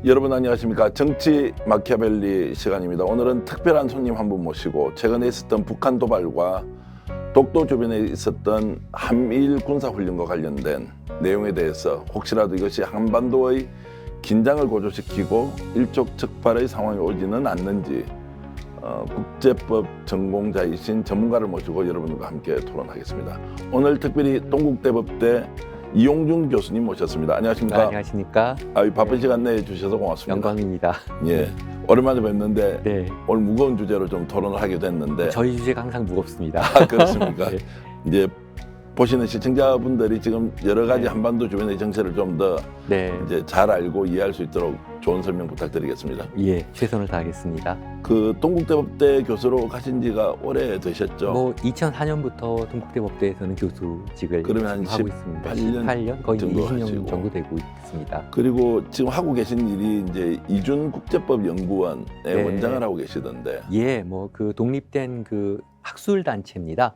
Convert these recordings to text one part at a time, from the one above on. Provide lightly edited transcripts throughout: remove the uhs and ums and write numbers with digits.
여러분 안녕하십니까. 정치 마키아벨리 시간입니다. 오늘은 특별한 손님 한 분 모시고 최근에 있었던 북한 도발과 독도 주변에 있었던 한미일 군사훈련과 관련된 내용에 대해서 혹시라도 이것이 한반도의 긴장을 고조시키고 일촉즉발의 상황이 오지는 않는지 국제법 전공자이신 전문가를 모시고 여러분과 함께 토론하겠습니다. 오늘 특별히 동국대법대 이용준 교수님 모셨습니다. 안녕하십니까? 안녕하십니까? 바쁜 시간 내주셔서 고맙습니다. 영광입니다. 예, 오랜만에 뵙는데 네. 오늘 무거운 주제로 좀 토론을 하게 됐는데. 저희 주제가 항상 무겁습니다. 그렇습니까? 네. 이제 보시는 시청자분들이 지금 여러 가지 네. 한반도 주변의 정세를 좀 더 네. 이제 잘 알고 이해할 수 있도록 좋은 설명 부탁드리겠습니다. 예, 최선을 다하겠습니다. 그 동국대법대 교수로 가신 지가 오래 되셨죠? 뭐 2004년부터 동국대법대에서는 교수직을 그러면 한 하고 있습니다. 18년 거의 정도 20년 하시고. 정도 되고 있습니다. 그리고 지금 하고 계신 일이 이제 이준 국제법 연구원의 네. 원장을 하고 계시던데. 예, 뭐 그 독립된 그 학술 단체입니다.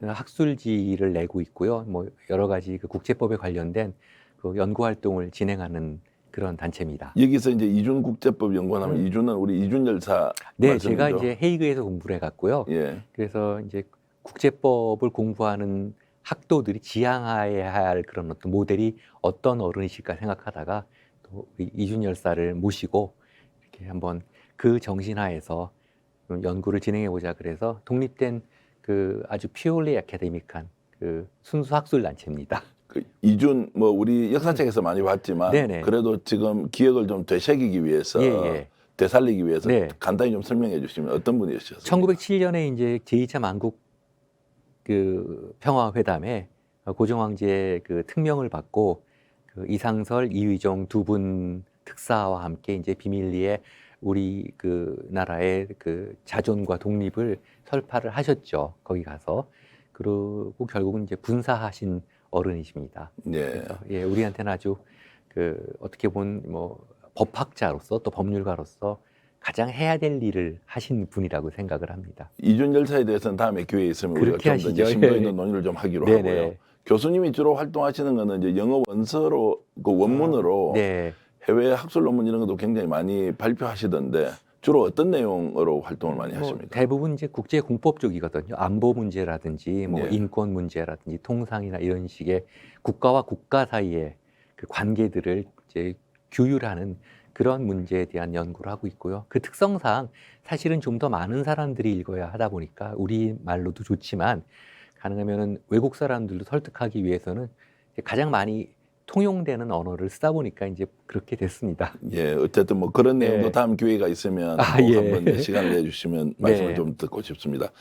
학술지를 내고 있고요. 뭐 여러 가지 그 국제법에 관련된 그 연구 활동을 진행하는 그런 단체입니다. 여기서 이제 이준 국제법 연구원 하면 이준은 우리 이준 열사 네, 말씀이죠? 제가 이제 헤이그에서 공부를 해갔고요. 예. 그래서 이제 국제법을 공부하는 학도들이 지향해야 할 그런 어떤 모델이 어떤 어른이실까 생각하다가 또 우리 이준 열사를 모시고 이렇게 한번 그 정신하에서 연구를 진행해 보자 그래서 독립된 그 아주 피올리 아카데믹한 그 순수 학술 단체입니다. 그 이준 뭐 우리 역사책에서 많이 봤지만 네네. 그래도 지금 기억을 좀 되새기기 위해서 예. 되살리기 위해서 네. 간단히 좀 설명해 주시면 어떤 분이셨어요? 1907년에 이제 제2차 만국 그 평화회담에 고종 황제의 그 특명을 받고 그 이상설, 이휘종 두 분 특사와 함께 이제 비밀리에 우리 그 나라의 그 자존과 독립을 설파를 하셨죠. 거기 가서. 그리고 결국은 이제 분사하신 어른이십니다. 예. 그래서 예, 우리한테는 아주 그 어떻게 보면 뭐 법학자로서 또 법률가로서 가장 해야 될 일을 하신 분이라고 생각을 합니다. 이준 열사에 대해서는 다음에 기회에 있으면 우리가 그렇게 좀 더 하시죠. 심도 예. 있는 논의를 좀 하기로 네네. 하고요. 교수님이 주로 활동하시는 거는 이제 영어 원서로 그 원문으로 네. 해외 학술 논문 이런 것도 굉장히 많이 발표하시던데 주로 어떤 내용으로 활동을 많이 뭐 하십니까? 대부분 이제 국제 공법 쪽이거든요. 안보 문제라든지 뭐 예. 인권 문제라든지 통상이나 이런 식의 국가와 국가 사이의 그 관계들을 이제 규율하는 그런 문제에 대한 연구를 하고 있고요. 그 특성상 사실은 좀 더 많은 사람들이 읽어야 하다 보니까 우리 말로도 좋지만 가능하면은 외국 사람들도 설득하기 위해서는 가장 많이 통용되는 언어를 쓰다 보니까 이제 그렇게 됐습니다. 예, 어쨌든 뭐 그런 내용도 네. 다음 기회가 있으면 아, 꼭 예. 한번 시간을 내주시면 말씀을 네. 좀 듣고 싶습니다.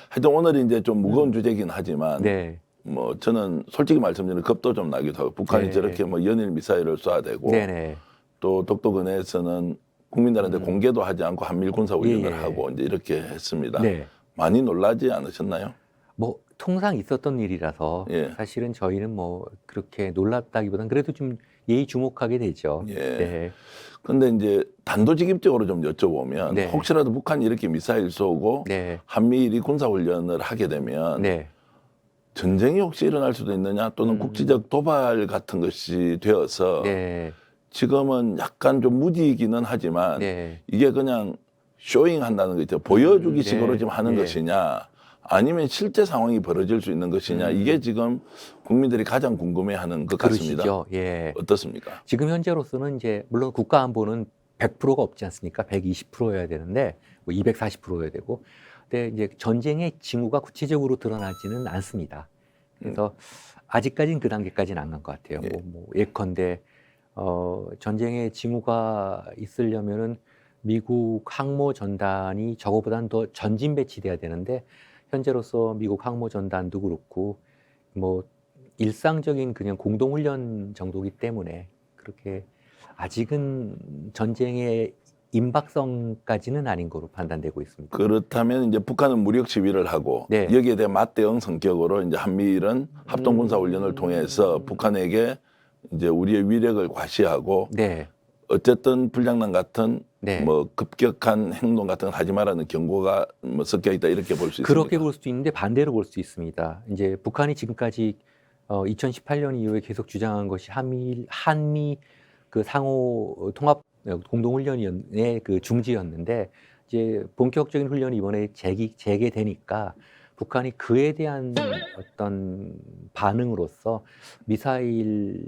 하여튼 오늘 이제 좀 무거운 주제긴 하지만 네. 뭐 저는 솔직히 말씀드리면 겁도 좀 나기도 하고 북한이 네. 저렇게 뭐 연일 미사일을 쏴대고 네네. 또 독도 근해에서는 국민들한테 공개도 하지 않고 한미일 군사 훈련을 예. 하고 이제 이렇게 했습니다. 네. 많이 놀라지 않으셨나요? 뭐 통상 있었던 일이라서 예. 사실은 저희는 뭐 그렇게 놀랐다기보다는 그래도 좀 예의 주목하게 되죠. 예. 네. 근데 이제 단도직입적으로 좀 여쭤보면 네. 혹시라도 북한이 이렇게 미사일 쏘고 네. 한미일이 군사 훈련을 하게 되면 네. 전쟁이 혹시 일어날 수도 있느냐 또는 국지적 도발 같은 것이 되어서 네. 지금은 약간 좀 무디기는 하지만 네. 이게 그냥 쇼잉 한다는 거 있죠. 보여주기 식으로 네. 지금 하는 네. 것이냐 아니면 실제 상황이 벌어질 수 있는 것이냐 이게 지금 국민들이 가장 궁금해하는 것 같습니다. 그러시죠. 예. 어떻습니까? 지금 현재로서는 이제 물론 국가 안보는 100%가 없지 않습니까? 120%여야 되는데 뭐 240%여야 되고. 근데 이제 전쟁의 징후가 구체적으로 드러나지는 않습니다. 그래서 아직까지는 그 단계까지는 안 간 것 같아요. 예. 뭐 예컨대 전쟁의 징후가 있으려면은 미국 항모 전단이 저거보다는 더 전진 배치돼야 되는데 현재로서 미국 항모 전단도 그렇고 뭐 일상적인 그냥 공동훈련 정도이기 때문에 그렇게 아직은 전쟁의 임박성까지는 아닌 거로 판단되고 있습니다. 그렇다면 이제 북한은 무력 시위를 하고 네. 여기에 대한 맞대응 성격으로 이제 한미일은 합동군사 훈련을 통해서 북한에게 이제 우리의 위력을 과시하고 네. 어쨌든 불장난 같은 네. 뭐 급격한 행동 같은 걸 하지 말라는 경고가 뭐 섞여 있다 이렇게 볼 수 있습니다. 그렇게 볼 수도 있는데 반대로 볼 수 있습니다. 이제 북한이 지금까지 2018년 이후에 계속 주장한 것이 한미 그 상호 통합 공동훈련의 그 중지였는데 이제 본격적인 훈련이 이번에 재개되니까 북한이 그에 대한 어떤 반응으로서 미사일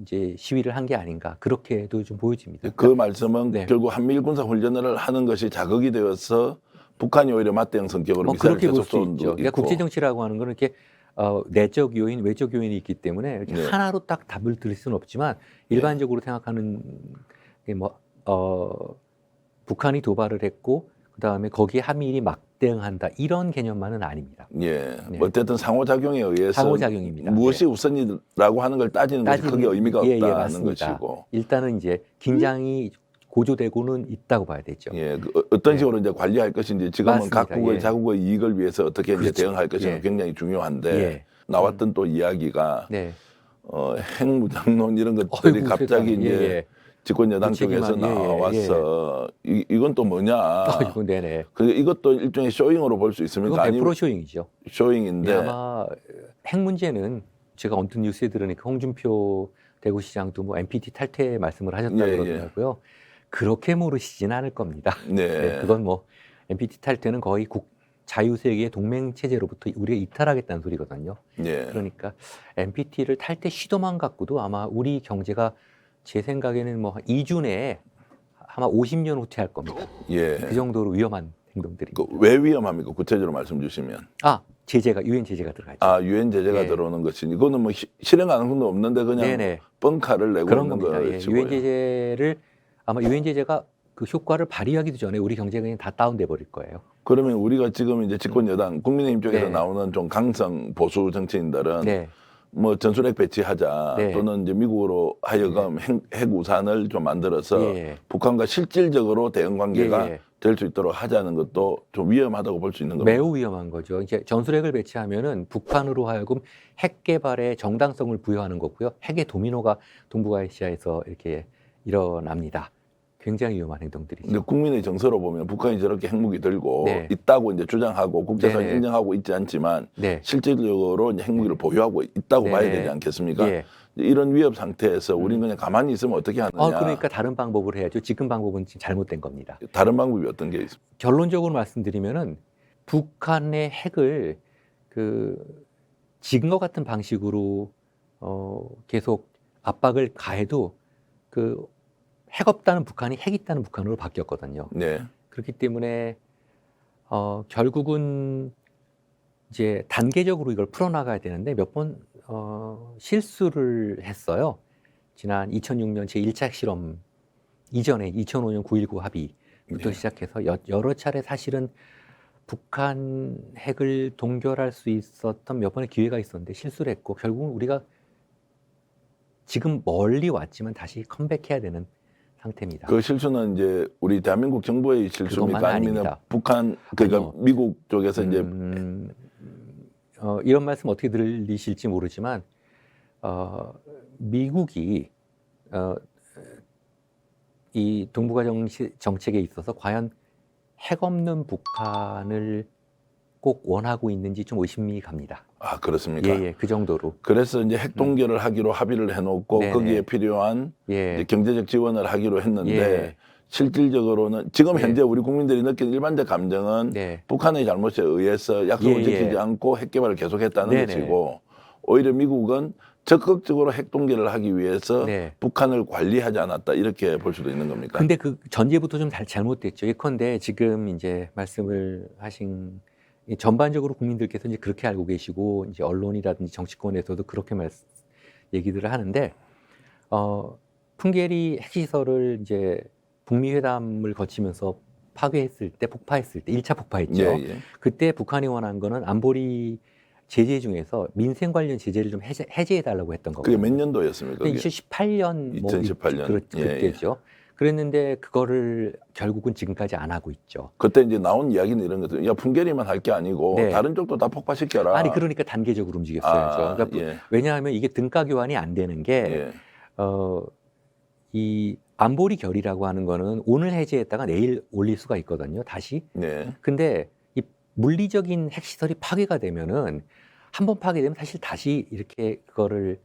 이제 시위를 한 게 아닌가 그렇게도 좀 보여집니다. 그 말씀은 네. 결국 한미일 군사 훈련을 하는 것이 자극이 되어서 북한이 오히려 맞대응 성격으로 뭐 미사일을 그렇게 볼 계속 수 쏘는 있죠. 도 그러니까 있고. 국제 정치라고 하는 거는 이렇게 내적 요인, 외적 요인이 있기 때문에 이렇게 네. 하나로 딱 답을 드릴 수는 없지만 일반적으로 생각하는 게 뭐 북한이 도발을 했고 그다음에 거기에 한미일이 막대응한다 이런 개념만은 아닙니다. 예, 네. 어쨌든 상호작용에 의해서 상호작용입니다. 무엇이 우선이라고 하는 걸 따지는 것이 크게 의미가 예, 없다는 맞습니다. 것이고. 일단은 이제 긴장이 고조되고는 있다고 봐야 되죠. 예, 어떤 네. 식으로 이제 관리할 것인지 지금은 맞습니다. 각국의 예. 자국의 이익을 위해서 어떻게 이제 그렇죠. 대응할 것인가 예. 굉장히 중요한데 예. 나왔던 또 이야기가 네. 핵무장론 이런 것들이 어이구, 갑자기 세상에. 이제 예. 집권 여당 무책임한, 쪽에서 예, 예, 나왔어. 이건 또 뭐냐? 아이고, 네네. 그래서 이것도 일종의 쇼잉으로 볼 수 있습니까? 그건 100% 아니면 쇼잉이죠. 쇼잉인데 아마 핵 문제는 제가 언뜻 뉴스에 들으니까 홍준표 대구시장도 뭐 NPT 탈퇴 말씀을 하셨다고 예, 예. 그러더라고요. 그렇게 모르시진 않을 겁니다. 네. 네, 그건 뭐 NPT 탈퇴는 거의 자유세계의 동맹 체제로부터 우리가 이탈하겠다는 소리거든요. 예. 그러니까 NPT를 탈퇴 시도만 갖고도 아마 우리 경제가 제 생각에는 뭐 2주 내에 아마 50년 후퇴할 겁니다. 예. 그 정도로 위험한 행동들입니다. 왜 위험합니까? 구체적으로 말씀 주시면. 제재가 유엔 제재가 들어가죠. 유엔 제재가 예. 들어오는 것이 이거는 뭐 실행 가능성도 없는데 그냥 네네. 뻥카를 내고 그런 있는 겁니다. 예. 것이고요. 유엔 제재를 아마 유엔 제재가 그 효과를 발휘하기도 전에 우리 경제가 그냥 다 다운돼 버릴 거예요. 그러면 우리가 지금 이제 집권 여당 국민의힘 쪽에서 네. 나오는 좀 강성 보수 정치인들은 네. 뭐 전술핵 배치하자 네. 또는 이제 미국으로 하여금 핵 우산을 좀 만들어서 예. 북한과 실질적으로 대응 관계가 예. 될 수 있도록 하자는 것도 좀 위험하다고 볼 수 있는 겁니다. 매우 위험한 거죠. 이제 전술핵을 배치하면은 북한으로 하여금 핵 개발에 정당성을 부여하는 거고요. 핵의 도미노가 동북아시아에서 이렇게 일어납니다. 굉장히 위험한 행동들이죠. 근데 국민의 정서로 보면 북한이 저렇게 핵무기 들고 네. 있다고 이제 주장하고 국제사회 네네. 인정하고 있지 않지만 네. 실질적으로 이제 핵무기를 보유하고 있다고 네네. 봐야 되지 않겠습니까? 예. 이런 위협 상태에서 우리는 그냥 가만히 있으면 어떻게 하느냐. 그러니까 다른 방법을 해야죠. 지금 방법은 지금 잘못된 겁니다. 다른 방법이 어떤 게 있습니까? 결론적으로 말씀드리면은 북한의 핵을 지금과 같은 방식으로 계속 압박을 가해도 핵 없다는 북한이 핵 있다는 북한으로 바뀌었거든요. 네. 그렇기 때문에 결국은 이제 단계적으로 이걸 풀어나가야 되는데 몇 번 실수를 했어요. 지난 2006년 제1차 핵실험 이전에 2005년 9.19 합의부터 네. 시작해서 여러 차례 사실은 북한 핵을 동결할 수 있었던 몇 번의 기회가 있었는데 실수를 했고 결국은 우리가 지금 멀리 왔지만 다시 컴백해야 되는 상태입니다. 그 실수는 이제 우리 대한민국 정부의 실수입니까? 그것만 아니면 아닙니다. 북한 그러니까 아니요. 미국 쪽에서 이제 이런 말씀 어떻게 들리실지 모르지만 미국이 이 동북아 정책에 있어서 과연 핵 없는 북한을 꼭 원하고 있는지 좀 의심이 갑니다. 그렇습니까? 예, 그 정도로. 그래서 이제 핵 동결을 하기로 합의를 해놓고 네네. 거기에 필요한 예, 이제 경제적 지원을 하기로 했는데 예. 실질적으로는 지금 예. 현재 우리 국민들이 느끼는 일반적 감정은 네, 북한의 잘못에 의해서 약속을 예, 지키지 예. 않고 핵 개발을 계속했다는 네네. 것이고 오히려 미국은 적극적으로 핵 동결을 하기 위해서 네. 북한을 관리하지 않았다 이렇게 볼 수도 있는 겁니까? 근데 그 전제부터 좀 잘못됐죠. 예컨대 지금 이제 말씀을 하신 이 전반적으로 국민들께서 이제 그렇게 알고 계시고 이제 언론이라든지 정치권에서도 그렇게 얘기들을 하는데 풍계리 핵시설을 이제 북미 회담을 거치면서 파괴했을 때 폭파했을 때 1차 폭파했죠. 예. 그때 북한이 원한 거는 안보리 제재 중에서 민생 관련 제재를 좀 해제해 달라고 했던 그게 거거든요. 몇 년도였습니까? 그게? 2018년 2018년. 그때죠. 그랬는데 그거를 결국은 지금까지 안 하고 있죠. 그때 이제 나온 이야기는 이런 거죠. 야, 풍계리만 할 게 아니고 네. 다른 쪽도 다 폭파시켜라. 아니 그러니까 단계적으로 움직였어야죠. 그러니까 예. 왜냐하면 이게 등가 교환이 안 되는 게 예. 이 안보리 결의라고 하는 거는 오늘 해제했다가 내일 올릴 수가 있거든요. 다시. 네. 근데 이 물리적인 핵시설이 파괴가 되면은 한 번 파괴되면 사실 다시 이렇게 그거를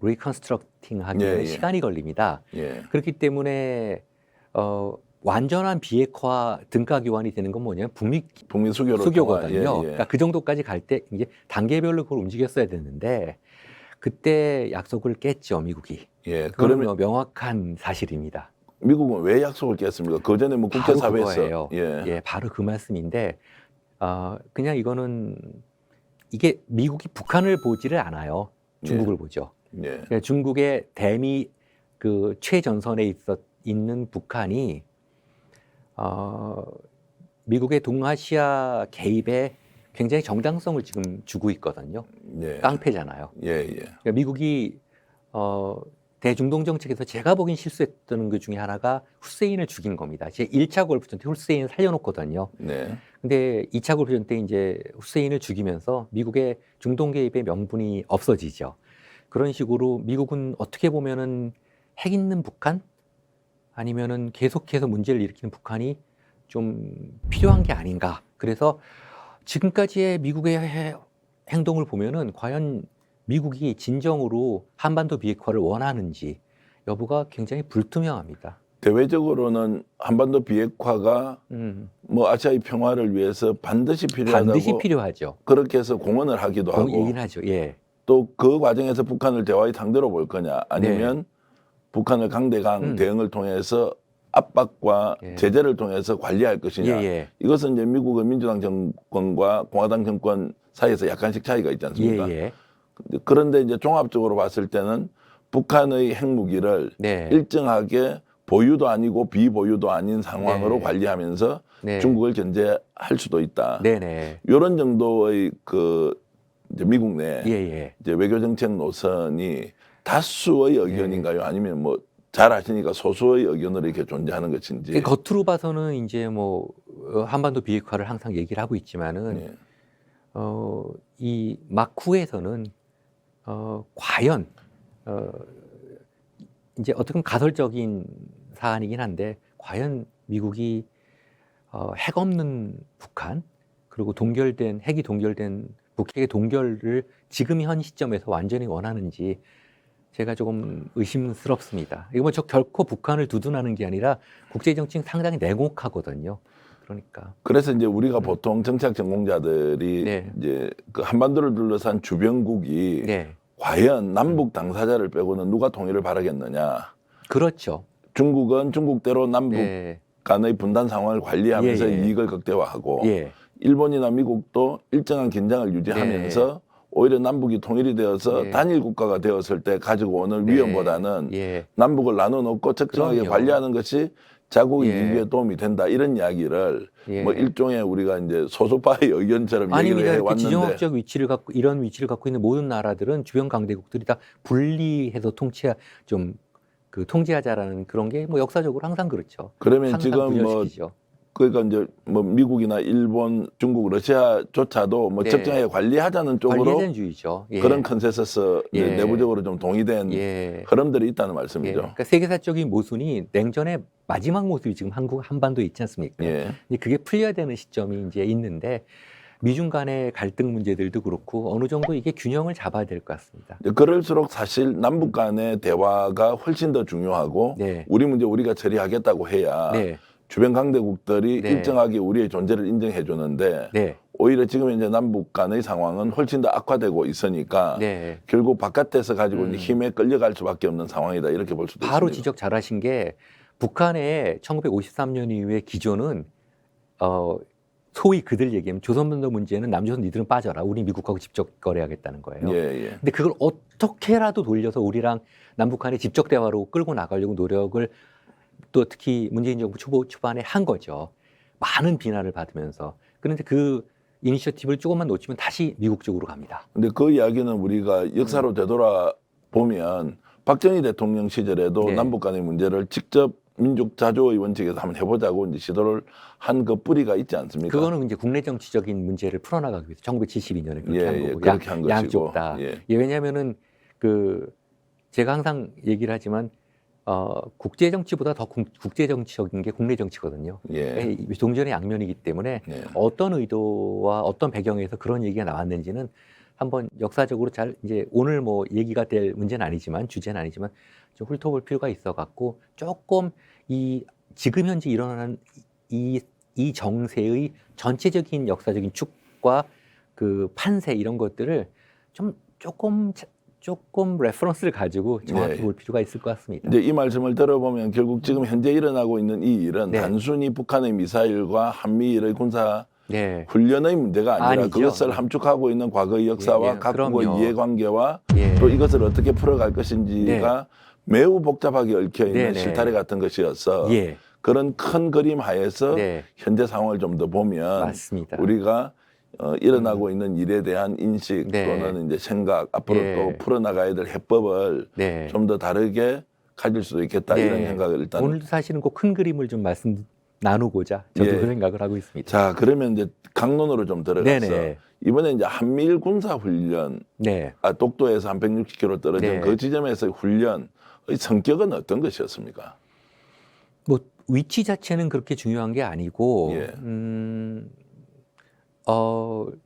리컨스트럭팅 하기에는 예, 예. 시간이 걸립니다. 예. 그렇기 때문에 완전한 비핵화 등가 교환이 되는 건 뭐냐면 북미 수교를 수교거든요. 통한, 예, 예. 그러니까 그 정도까지 갈 때 이제 단계별로 그걸 움직였어야 되는데 그때 약속을 깼죠, 미국이. 예. 그거는 그러면 명확한 사실입니다. 미국은 왜 약속을 깼습니까? 그 전에 뭐 바로 국제사회에서 그거예요. 예. 예, 바로 그 말씀인데 그냥 이거는 이게 미국이 북한을 보지를 않아요. 중국을 보죠. 예. 그러니까 중국의 대미 그 최전선에 있는 북한이 미국의 동아시아 개입에 굉장히 정당성을 지금 주고 있거든요. 예. 깡패잖아요. 예, 예. 그러니까 미국이 대중동 정책에서 제가 보기엔 실수했던 것 중에 하나가 후세인을 죽인 겁니다. 제 1차 골프전 때 후세인을 살려놓거든요. 네. 근데 2차 골프전 때 이제 후세인을 죽이면서 미국의 중동 개입의 명분이 없어지죠. 그런 식으로 미국은 어떻게 보면은 핵 있는 북한 아니면은 계속해서 문제를 일으키는 북한이 좀 필요한 게 아닌가. 그래서 지금까지의 미국의 행동을 보면은 과연 미국이 진정으로 한반도 비핵화를 원하는지 여부가 굉장히 불투명합니다. 대외적으로는 한반도 비핵화가 뭐 아시아의 평화를 위해서 반드시 필요하다고 반드시 필요하죠. 그렇게 해서 공언을 하기도 하고 얘기는 하죠. 예. 또 그 과정에서 북한을 대화의 상대로 볼 거냐 아니면 북한을 강대강 대응을 통해서 압박과 예. 제재를 통해서 관리할 것이냐. 예. 이것은 이제 미국의 민주당 정권과 공화당 정권 사이에서 약간씩 차이가 있지 않습니까? 예. 그런데 이제 종합적으로 봤을 때는 북한의 핵무기를 네. 일정하게 보유도 아니고 비보유도 아닌 상황으로 네. 관리하면서 네. 중국을 견제할 수도 있다. 네네. 이런 정도의 그 이제 미국 내 예. 이제 외교 정책 노선이 다수의 의견인가요? 아니면 뭐 잘 아시니까 소수의 의견으로 이렇게 존재하는 것인지. 겉으로 봐서는 이제 뭐 한반도 비핵화를 항상 얘기를 하고 있지만은 예. 이 막후에서는 과연 이제 어떻게 보면 가설적인 사안이긴 한데 과연 미국이 핵 없는 북한 그리고 핵이 동결된 북핵의 동결을 지금 현 시점에서 완전히 원하는지 제가 조금 의심스럽습니다. 이거 뭐 결코 북한을 두둔하는 게 아니라 국제 정치는 상당히 냉혹하거든요. 그러니까. 그래서 이제 우리가 보통 정치학 전공자들이 네. 이제 그 한반도를 둘러싼 주변국이 네. 과연 남북 당사자를 빼고는 누가 통일을 바라겠느냐. 그렇죠. 중국은 중국대로 남북 네. 간의 분단 상황을 관리하면서 예. 이익을 극대화하고 예. 일본이나 미국도 일정한 긴장을 유지하면서 오히려 남북이 통일이 되어서 네. 단일 국가가 되었을 때 가지고 오는 네. 위험보다는 예. 남북을 나눠놓고 적정하게 그럼요. 관리하는 것이 자국의 예. 이익에 도움이 된다 이런 이야기를 예. 뭐 일종의 우리가 이제 소수파의 의견처럼 아닙니다. 얘기를 이렇게 해왔는데 지정학적 위치를 갖고 이런 위치를 갖고 있는 모든 나라들은 주변 강대국들이 다 분리해서 통제하자라는 그런 게 뭐 역사적으로 항상 그렇죠. 그러면 항상 지금 뭐 분열시키죠. 그러니까 이제 뭐 미국이나 일본, 중국, 러시아조차도 뭐 네. 적정하게 관리하자는 쪽으로 관리해전주의죠. 예. 그런 컨센서스 예. 내부적으로 좀 동의된 예. 흐름들이 있다는 예. 말씀이죠. 그러니까 세계사적인 모순이 냉전의 마지막 모습이 지금 한반도에 있지 않습니까? 예. 이제 그게 풀려야 되는 시점이 이제 있는데 미중 간의 갈등 문제들도 그렇고 어느 정도 이게 균형을 잡아야 될 것 같습니다. 그럴수록 사실 남북 간의 대화가 훨씬 더 중요하고 네. 우리 문제 우리가 처리하겠다고 해야 네. 주변 강대국들이 네. 일정하게 우리의 존재를 인정해 주는데 네. 오히려 지금 이제 남북 간의 상황은 훨씬 더 악화되고 있으니까 네. 결국 바깥에서 가지고 있는 힘에 끌려갈 수밖에 없는 상황이다 이렇게 볼 수도 바로 있습니다. 지적 잘하신 게 북한의 1953년 이후의 기조는 소위 그들 얘기하면 조선반도 문제는 남조선 니들은 빠져라. 우리 미국하고 직접 거래하겠다는 거예요. 예. 근데 그걸 어떻게라도 돌려서 우리랑 남북한의 직접 대화로 끌고 나가려고 노력을 또 특히 문재인 정부 초반에 한 거죠. 많은 비난을 받으면서. 그런데 그 이니셔티브를 조금만 놓치면 다시 미국 쪽으로 갑니다. 근데 그 이야기는 우리가 역사로 되돌아 보면 박정희 대통령 시절에도 네. 남북 간의 문제를 직접 민족 자주의 원칙에서 한번 해보자고 이제 시도를 한 그 뿌리가 있지 않습니까? 그거는 이제 국내 정치적인 문제를 풀어나가기 위해서 1972년에 그렇게 한 거고 그렇게 한 것이고. 양쪽 다. 예. 왜냐하면은 제가 항상 얘기를 하지만 국제 정치보다 더 국제 정치적인 게 국내 정치거든요. 예. 동전의 양면이기 때문에 예. 어떤 의도와 어떤 배경에서 그런 얘기가 나왔는지는 한번 역사적으로 잘 이제 오늘 뭐 얘기가 될 문제는 아니지만 주제는 아니지만 좀 훑어볼 필요가 있어 갖고 조금 이 지금 현재 일어나는 이 정세의 전체적인 역사적인 축과 그 판세 이런 것들을 좀 조금 레퍼런스를 가지고 정확히 네. 볼 필요가 있을 것 같습니다. 이제 이 말씀을 들어보면 결국 지금 현재 일어나고 있는 이 일은 네. 단순히 북한의 미사일과 한미일의 군사 네. 훈련의 문제가 아니라 아니죠. 그것을 함축하고 있는 과거의 역사와 예, 각국의 그럼요. 이해관계와 예. 또 이것을 어떻게 풀어갈 것인지가 매우 복잡하게 얽혀있는 네, 네. 실타래 같은 것이어서 예. 그런 큰 그림 하에서 네. 현재 상황을 좀 더 보면 맞습니다. 우리가 일어나고 있는 일에 대한 인식 네. 또는 이제 생각 앞으로 예. 또 풀어나가야 될 해법을 네. 좀 더 다르게 가질 수도 있겠다 네. 이런 생각을 일단 오늘도 사실은 그 큰 그림을 좀 말씀 나누고자 저도 예. 그 생각을 하고 있습니다. 자 그러면 이제 강론으로 좀 들어가서 네네. 이번에 이제 한미일 군사 훈련 네. 독도에서 한 160km 떨어진 네. 그 지점에서 훈련의 성격은 어떤 것이었습니까? 뭐 위치 자체는 그렇게 중요한 게 아니고 예.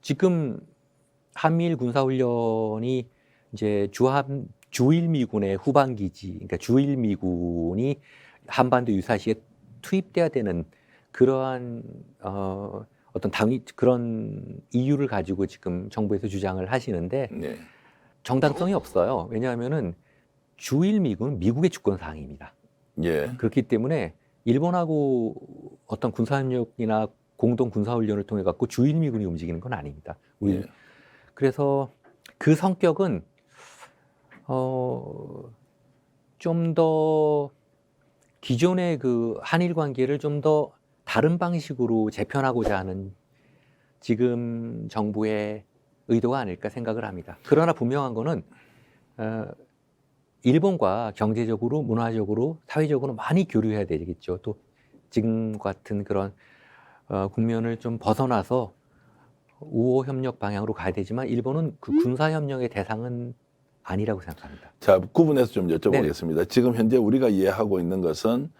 지금 한미일 군사훈련이 이제 주일미군의 후방기지, 그러니까 주일미군이 한반도 유사시에 투입돼야 되는 그러한 어떤 그런 이유를 가지고 지금 정부에서 주장을 하시는데 네. 정당성이 없어요. 왜냐하면은 주일미군은 미국의 주권 사항입니다. 예. 그렇기 때문에 일본하고 어떤 군사협력이나 공동 군사훈련을 통해 갖고 주일미군이 움직이는 건 아닙니다. 예. 그래서 그 성격은 좀 더 기존의 그 한일 관계를 좀 더 다른 방식으로 재편하고자 하는 지금 정부의 의도가 아닐까 생각을 합니다. 그러나 분명한 거는 일본과 경제적으로, 문화적으로, 사회적으로 많이 교류해야 되겠죠. 또 지금 같은 그런 국면을 좀 벗어나서 우호 협력 방향으로 가야 되지만 일본은 그 군사 협력의 대상은 아니라고 생각합니다. 자 구분해서 좀 여쭤보겠습니다. 지금 현재 우리가 이해하고 있는 것은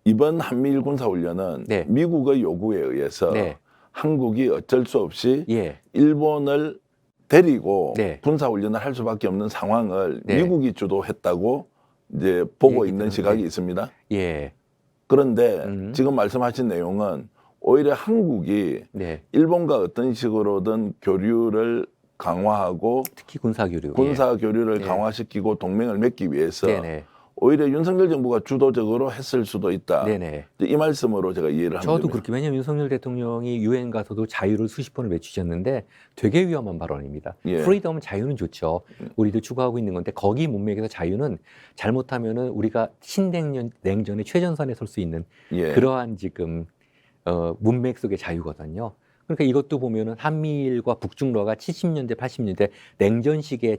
이번 한미일 군사훈련은 네. 미국의 요구에 의해서 네. 한국이 어쩔 수 없이 예. 일본을 데리고 네. 군사훈련을 할 수밖에 없는 상황을 네. 미국이 주도했다고 이제 보고 있는 들었는데. 시각이 있습니다. 예. 그런데 지금 말씀하신 내용은 오히려 한국이 네. 일본과 어떤 식으로든 교류를 강화하고 특히 군사 교류. 군사 교류를 예. 강화시키고 동맹을 맺기 위해서 네네. 오히려 윤석열 정부가 주도적으로 했을 수도 있다. 네네. 이 말씀으로 제가 이해를 저도 합니다. 그렇게 왜냐하면 윤석열 대통령이 유엔 가서도 자유를 수십 번을 외치셨는데 되게 위험한 발언입니다. 예. 프리덤은 자유는 좋죠. 우리도 추구하고 있는 건데 거기 문맥에서 자유는 잘못하면은 우리가 신냉전의 최전선에 설 수 있는 예. 그러한 지금 문맥 속의 자유거든요. 그러니까 이것도 보면은 한미일과 북중러가 70년대, 80년대 냉전식의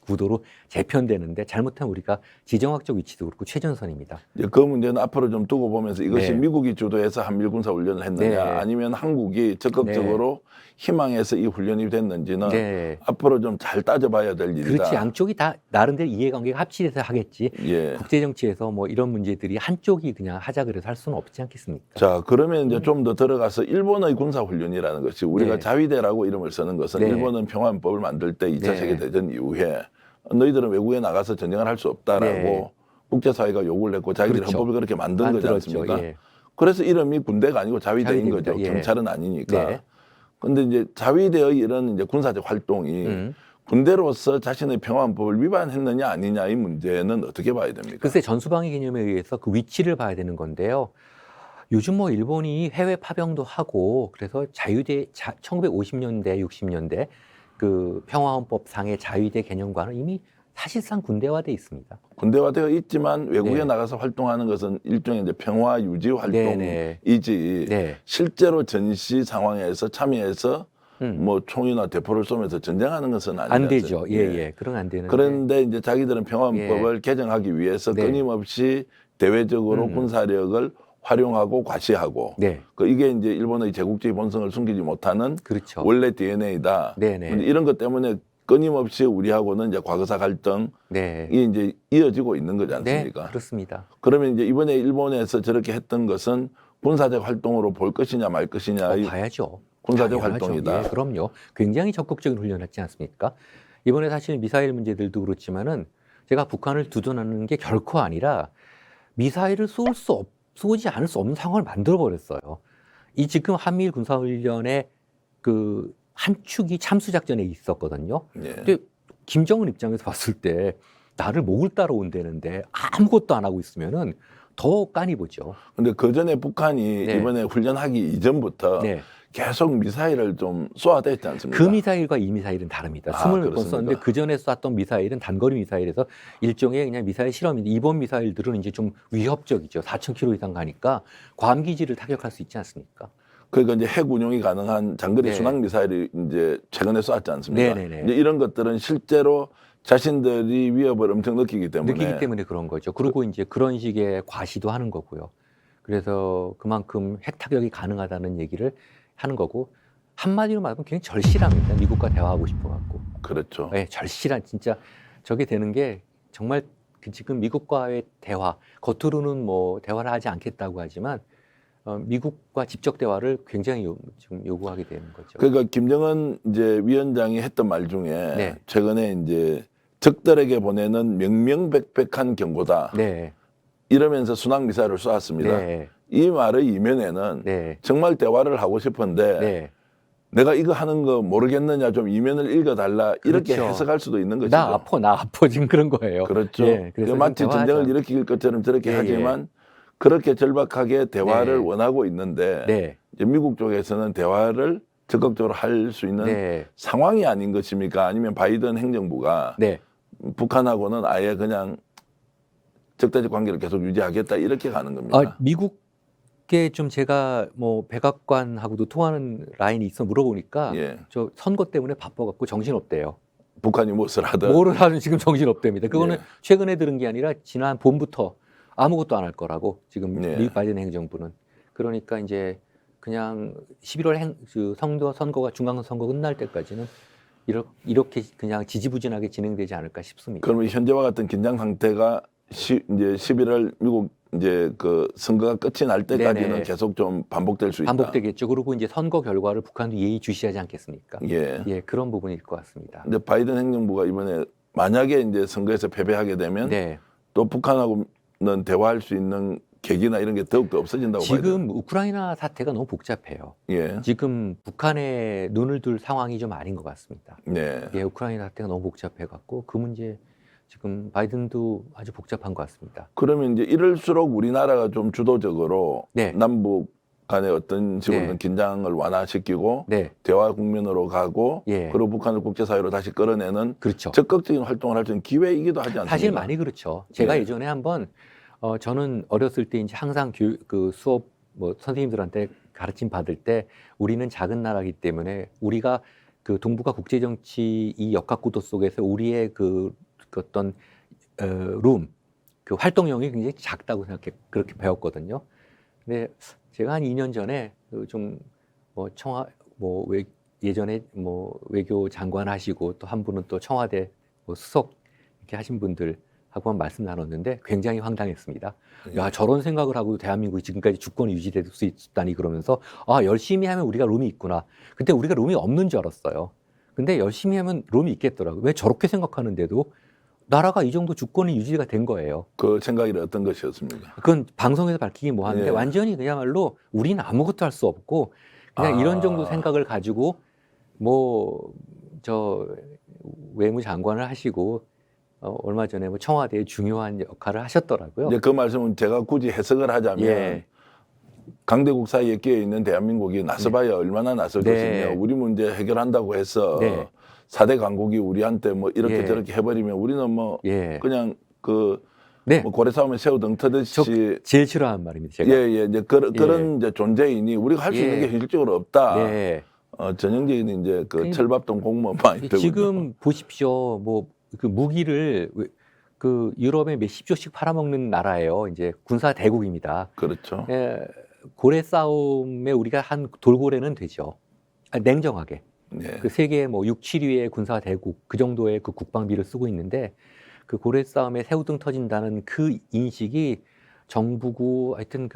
구도로 재편되는데 잘못하면 우리가 지정학적 위치도 그렇고 최전선입니다. 이제 그 문제는 앞으로 좀 두고 보면서 이것이 네. 미국이 주도해서 한미일 군사 훈련을 했느냐 네. 아니면 한국이 적극적으로 희망해서 이 훈련이 됐는지는 네. 앞으로 좀 잘 따져봐야 될 일이다. 그렇지. 양쪽이 다 나름대로 이해관계가 합치돼서 하겠지. 예. 국제정치에서 뭐 이런 문제들이 한쪽이 그냥 하자 그래서 할 수는 없지 않겠습니까? 자, 그러면 이제 좀 더 들어가서 일본의 군사 훈련이라는 것이 우리가 네. 자위대라고 이름을 쓰는 것은 네. 일본은 평화헌법을 만들 때 2차 네. 세계대전 이후에 너희들은 외국에 나가서 전쟁을 할 수 없다라고 네. 국제사회가 요구를 했고 자기들이 그렇죠. 헌법을 그렇게 만든 거지 만들었죠. 않습니까? 예. 그래서 이름이 군대가 아니고 자위대인 자위대입니다. 거죠. 예. 경찰은 아니니까. 네. 근데 이제 자위대의 이런 이제 군사적 활동이 군대로서 자신의 평화헌법을 위반했느냐 아니냐의 문제는 어떻게 봐야 됩니까? 글쎄 전수방위 개념에 의해서 그 위치를 봐야 되는 건데요. 요즘 뭐 일본이 해외 파병도 하고 그래서 자유대 1950년대, 60년대 그 평화헌법상의 자위대 개념과는 이미 사실상 군대화돼 있습니다. 군대화되어 있지만 외국에 네. 나가서 활동하는 것은 일종의 이제 평화 유지 네네. 활동이지 네. 실제로 전시 상황에서 참여해서 음. 뭐 총이나 대포를 쏘면서 전쟁하는 것은 아니죠. 안 되죠. 예, 예. 그런 안 되는데. 그런데 이제 자기들은 평화헌법을 개정하기 위해서 네. 끊임없이 대외적으로 군사력을 활용하고 과시하고 네. 이게 이제 일본의 제국주의 본성을 숨기지 못하는 그렇죠. 원래 DNA다. 네네. 이런 것 때문에 끊임없이 우리하고는 이제 과거사 갈등이 네. 이제 이어지고 있는 거지 네, 않습니까? 그렇습니다. 그러면 이제 이번에 일본에서 저렇게 했던 것은 군사적 활동으로 볼 것이냐 말 것이냐의 봐야죠. 군사적 당연하죠. 활동이다. 예, 그럼요. 굉장히 적극적인 훈련을 했지 않습니까? 이번에 사실 미사일 문제들도 그렇지만은 제가 북한을 두둔하는 게 결코 아니라 미사일을 쏘지 않을 수 없는 상황을 만들어 버렸어요. 이 지금 한미일 군사훈련의 그 한 축이 참수작전에 있었거든요. 예. 근데 김정은 입장에서 봤을 때 나를 목을 따러 온다는데 아무것도 안 하고 있으면은 더 깐이 보죠. 근데 그 전에 북한이 네. 이번에 훈련하기 이전부터 네. 계속 미사일을 좀 쏘아댔지 않습니까? 그 미사일과 이 미사일은 다릅니다. 아, 20몇 번 그렇습니까? 썼는데 그 전에 쐈던 미사일은 단거리 미사일에서 일종의 그냥 미사일 실험인데 이번 미사일들은 이제 좀 위협적이죠. 4,000km 이상 가니까 괌 기지를 타격할 수 있지 않습니까? 그러니까 이제 핵 운용이 가능한 장거리 네. 순항 미사일이 이제 최근에 쏘았지 않습니까? 네네네. 이제 이런 것들은 실제로 자신들이 위협을 엄청 느끼기 때문에 그런 거죠. 그리고 이제 그런 식의 과시도 하는 거고요. 그래서 그만큼 핵 타격이 가능하다는 얘기를 하는 거고 한마디로 말하면 굉장히 절실합니다. 미국과 대화하고 싶어갖고. 그렇죠. 네, 절실한 진짜 저게 되는 게 정말 그 지금 미국과의 대화 겉으로는 뭐 대화를 하지 않겠다고 하지만 미국과 직접 대화를 굉장히 지금 요구하게 되는 거죠. 그러니까 김정은 이제 위원장이 했던 말 중에 네. 최근에 이제 적들에게 보내는 명명백백한 경고다. 네, 이러면서 순항 미사일을 쏘았습니다. 네, 이 말의 이면에는 네, 정말 대화를 하고 싶은데 네. 내가 이거 하는 거 모르겠느냐 좀 이면을 읽어달라 이렇게 그렇죠. 해석할 수도 있는 것이죠. 나 아파 지금 그런 거예요. 그렇죠. 예, 그래서 마치 좀 대화하자. 전쟁을 일으킬 것처럼 저렇게 예, 하지만 그렇게 절박하게 대화를 네. 원하고 있는데 네, 이제 미국 쪽에서는 대화를 적극적으로 할 수 있는 네, 상황이 아닌 것입니까? 아니면 바이든 행정부가 네. 북한하고는 아예 그냥 적대적 관계를 계속 유지하겠다 이렇게 가는 겁니까? 미국에 좀 제가 뭐 백악관하고도 통하는 라인이 있어 물어보니까 예. 저 선거 때문에 바빠갖고 정신 없대요. 북한이 무엇을 하든 뭐를 하든 지금 정신 없답니다. 그거는 예. 최근에 들은 게 아니라 지난 봄부터 아무것도 안 할 거라고 지금 예. 미 바이든 행정부는. 그러니까 이제 그냥 11월 선거가 중간 선거 끝날 때까지는 이렇게 그냥 지지부진하게 진행되지 않을까 싶습니다. 그러면 현재와 같은 긴장 상태가 이제 11월 미국 이제 그 선거가 끝이 날 때까지는 네네. 계속 좀 반복될 수 있다. 반복되겠죠. 그리고 이제 선거 결과를 북한도 예의주시하지 않겠습니까? 예. 예, 그런 부분일 것 같습니다. 근데 바이든 행정부가 이번에 만약에 이제 선거에서 패배하게 되면 네. 또 북한하고는 대화할 수 있는 계기나 이런 게 더욱더 없어진다고 봐야 돼요. 지금 우크라이나 사태가 너무 복잡해요. 예. 지금 북한에 눈을 둘 상황이 좀 아닌 것 같습니다. 네. 예, 우크라이나 사태가 너무 복잡해갖고 그 문제 지금 바이든도 아주 복잡한 것 같습니다. 그러면 이제 이럴수록 우리나라가 좀 주도적으로 네. 남북 간의 어떤 식으로든 네. 긴장을 완화시키고 네, 대화 국면으로 가고 예. 그리고 북한을 국제사회로 다시 끌어내는 그렇죠. 적극적인 활동을 할 수 있는 기회이기도 하지 않습니까? 사실 많이 그렇죠. 제가 네. 예전에 한번 저는 어렸을 때 이제 항상 그 수업 뭐 선생님들한테 가르침 받을 때 우리는 작은 나라이기 때문에 우리가 그 동북아 국제 정치 이 역학구도 속에서 우리의 그 어떤 그 활동량이 굉장히 작다고 생각해 그렇게 배웠거든요. 근데 제가 한 2년 전에 좀 뭐 예전에 뭐 외교 장관 하시고 또 한 분은 또 청와대 뭐 수석 이렇게 하신 분들 하고 한 말씀 나눴는데 굉장히 황당했습니다. 야, 저런 생각을 하고 대한민국이 지금까지 주권이 유지될 수 있다니 그러면서 열심히 하면 우리가 룸이 있구나. 근데 우리가 룸이 없는 줄 알았어요. 근데 열심히 하면 룸이 있겠더라고요. 왜 저렇게 생각하는데도 나라가 이 정도 주권이 유지가 된 거예요. 그 생각이 어떤 것이었습니까? 그건 방송에서 밝히긴 뭐하는데 예. 완전히 그야말로 우리는 아무것도 할 수 없고 그냥 이런 정도 생각을 가지고 뭐 저 외무장관을 하시고 얼마 전에 뭐 청와대에 중요한 역할을 하셨더라고요. 이제 그 말씀은 제가 굳이 해석을 하자면 예. 강대국 사이에 끼어 있는 대한민국이 나서봐야 얼마나 나설 네. 것이며 우리 문제 해결한다고 해서 네. 4대 강국이 우리한테 뭐 이렇게 예. 저렇게 해버리면 우리는 뭐 예. 그냥 그 네. 뭐 고래 싸움에 새우 등 터듯이 제일 싫어하는 말입니다. 제가. 예, 이제 그런 이제 존재이니 우리가 할 수 예. 있는 게 현실적으로 없다. 네. 전형적인 이제 그 그러니까 철밥통 공무원 마인드. 지금 보십시오. 뭐 그 무기를 그 유럽에 몇십 조씩 팔아먹는 나라예요. 이제 군사 대국입니다. 그렇죠. 예, 고래 싸움에 우리가 한 돌고래는 되죠. 냉정하게. 예. 그 세계 뭐 6, 7위의 군사 대국 그 정도의 그 국방비를 쓰고 있는데 그 고래 싸움에 새우등 터진다는 그 인식이 정부고 하여튼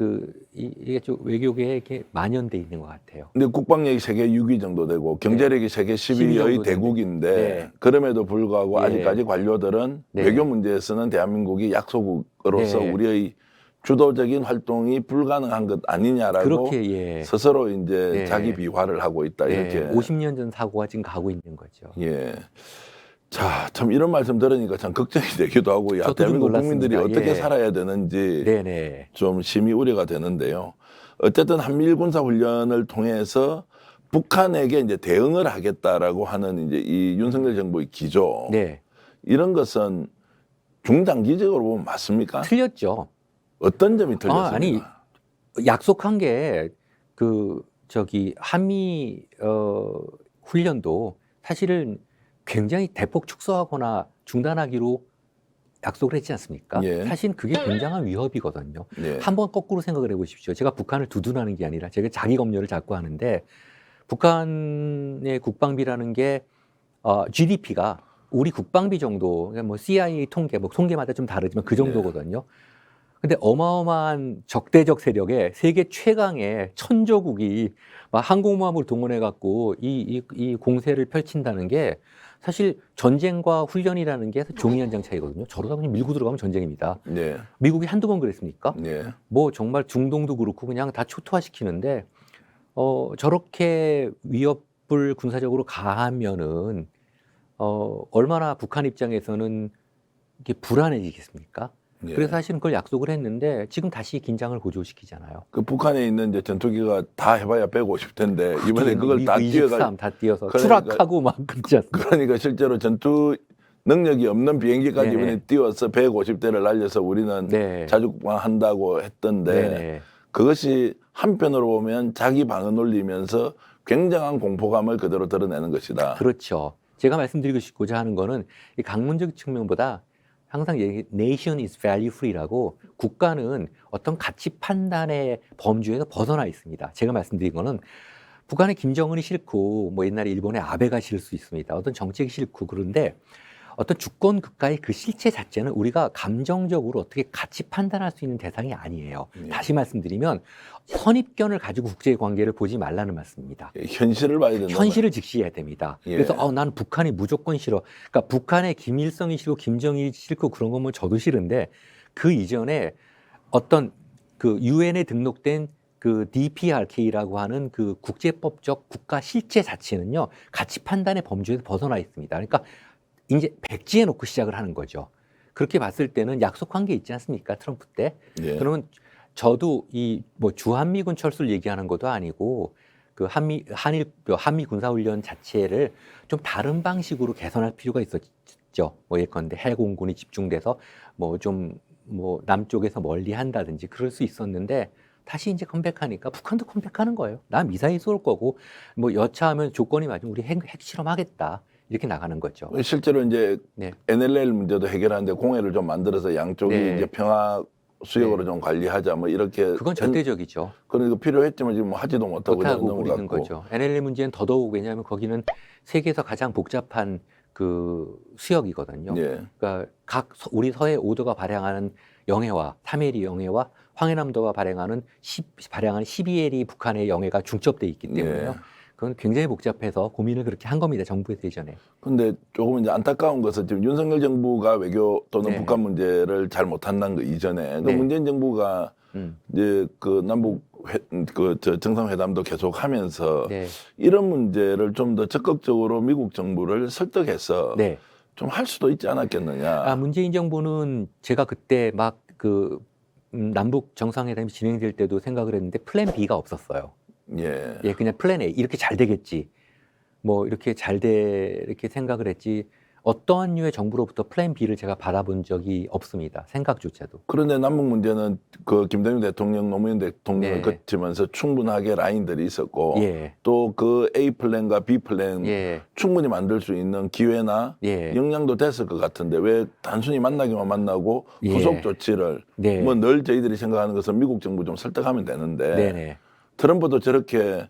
이게 좀 외교계에 이렇게 만연돼 있는 것 같아요. 근데 국방력이 세계 6위 정도 되고 경제력이 세계 10위의 정도 대국인데 네. 그럼에도 불구하고 네. 아직까지 관료들은 네. 외교 문제에서는 대한민국이 약소국으로서 네. 우리의 주도적인 활동이 불가능한 것 아니냐라고 그렇게 예. 스스로 이제 네. 자기 비화를 하고 있다 이렇게. 50년 전 사고가 지금 가고 있는 거죠. 예. 자, 참 이런 말씀 들으니까 참 걱정이 되기도 하고, 야, 저도 좀 대한민국 놀랐습니다. 국민들이 어떻게 예. 살아야 되는지 네네. 좀 심히 우려가 되는데요. 어쨌든 한미일 군사 훈련을 통해서 북한에게 이제 대응을 하겠다라고 하는 이제 이 윤석열 정부의 기조. 네. 이런 것은 중장기적으로 보면 맞습니까? 틀렸죠. 어떤 점이 틀렸습니까? 아니 약속한 게 한미 훈련도 사실은 굉장히 대폭 축소하거나 중단하기로 약속을 했지 않습니까? 예. 사실 그게 굉장한 위협이거든요. 예. 한번 거꾸로 생각을 해보십시오. 제가 북한을 두둔하는 게 아니라 제가 자기 검열을 자꾸 하는데 북한의 국방비라는 게 GDP가 우리 국방비 정도, 그러니까 뭐 CIA 통계, 뭐 통계마다 좀 다르지만 그 정도거든요. 근데 어마어마한 적대적 세력에 세계 최강의 천조국이 막 항공모함을 동원해 갖고 이 공세를 펼친다는 게 사실 전쟁과 훈련이라는 게 종이 한 장 차이거든요. 저러다 그냥 밀고 들어가면 전쟁입니다. 예. 미국이 한두 번 그랬습니까? 예. 뭐 정말 중동도 그렇고 그냥 다 초토화시키는데 저렇게 위협을 군사적으로 가하면은 얼마나 북한 입장에서는 이게 불안해지겠습니까? 예. 그래서 사실은 그걸 약속을 했는데 지금 다시 긴장을 고조시키잖아요. 그 북한에 있는 이제 전투기가 다 해봐야 150대인데 이번에 그걸 다 미국 뛰어가 23 다 뛰어서 그러니까- 추락하고 막 그렇지 않습니까? 그러니까 실제로 전투 능력이 없는 비행기까지 네네. 이번에 띄워서 150대를 날려서 우리는 네. 자주국방한다고 했던데 네네. 그것이 한편으로 보면 자기 방을 올리면서 굉장한 공포감을 그대로 드러내는 것이다. 그렇죠. 제가 말씀드리고 싶고자 하는 거는 이 학문적 측면보다 항상 nation is value free라고 국가는 어떤 가치 판단의 범주에서 벗어나 있습니다. 제가 말씀드린 거는 북한의 김정은이 싫고 뭐 옛날에 일본의 아베가 싫을 수 있습니다. 어떤 정책이 싫고 그런데 어떤 주권 국가의 그 실체 자체는 우리가 감정적으로 어떻게 가치 판단할 수 있는 대상이 아니에요. 예. 다시 말씀드리면 선입견을 가지고 국제 관계를 보지 말라는 말씀입니다. 현실을 봐야 된다. 현실을 직시해야 됩니다. 예. 그래서 나는 북한이 무조건 싫어. 그러니까 북한의 김일성이 싫고 김정일이 싫고 그런 거면 저도 싫은데 그 이전에 어떤 그 유엔에 등록된 그 DPRK라고 하는 그 국제법적 국가 실체 자체는요 가치 판단의 범주에서 벗어나 있습니다. 그러니까 이제 백지에 놓고 시작을 하는 거죠. 그렇게 봤을 때는 약속한 게 있지 않습니까? 트럼프 때. 예. 그러면 저도 이 뭐 주한미군 철수를 얘기하는 것도 아니고 그 한미 군사훈련 자체를 좀 다른 방식으로 개선할 필요가 있었죠. 뭐 예컨대 해공군이 집중돼서 뭐 남쪽에서 멀리 한다든지 그럴 수 있었는데 다시 이제 컴백하니까 북한도 컴백하는 거예요. 나 미사일 쏠 거고 뭐 여차하면 조건이 맞으면 우리 핵 실험하겠다. 이렇게 나가는 거죠. 실제로 이제 네. NLL 문제도 해결하는데 공회를 좀 만들어서 양쪽이 네. 이제 평화 수역으로 네. 좀 관리하자 뭐 이렇게 그건 절대적이죠. 그러니까 필요했지만 지금 뭐 하지도 못하고 못하고 버리는 넘어갔고. 거죠. NLL 문제는 더더욱 왜냐하면 거기는 세계에서 가장 복잡한 그 수역이거든요. 예. 그러니까 우리 서해 5도가 발행하는 영해와 3해리 영해와 황해남도가 발행하는 12해리 북한의 영해가 중첩돼 있기 때문에요. 예. 그건 굉장히 복잡해서 고민을 그렇게 한 겁니다. 정부에서 예전에. 근데 조금 이제 안타까운 것은 지금 윤석열 정부가 외교 또는 네. 북한 문제를 잘 못한다는 거 이전에 그 네. 문재인 정부가 음. 이제 그 남북 정상회담도 계속 하면서 네. 이런 문제를 좀 더 적극적으로 미국 정부를 설득해서 네. 좀 할 수도 있지 않았겠느냐. 문재인 정부는 제가 그때 막 남북 정상회담이 진행될 때도 생각을 했는데 플랜 B가 없었어요. 예. 예, 그냥 플랜 A 이렇게 잘 되겠지. 뭐 이렇게 이렇게 생각을 했지. 어떠한 류의 정부로부터 플랜 B를 제가 받아본 적이 없습니다. 생각조차도. 그런데 남북 문제는 그 김대중 대통령, 노무현 대통령을 네. 거치면서 충분하게 라인들이 있었고 예. 또 그 A 플랜과 B 플랜 예. 충분히 만들 수 있는 기회나 예. 역량도 됐을 것 같은데 왜 단순히 만나기만 만나고 예. 후속 조치를 네. 뭐 늘 저희들이 생각하는 것은 미국 정부 좀 설득하면 되는데 네네. 트럼프도 저렇게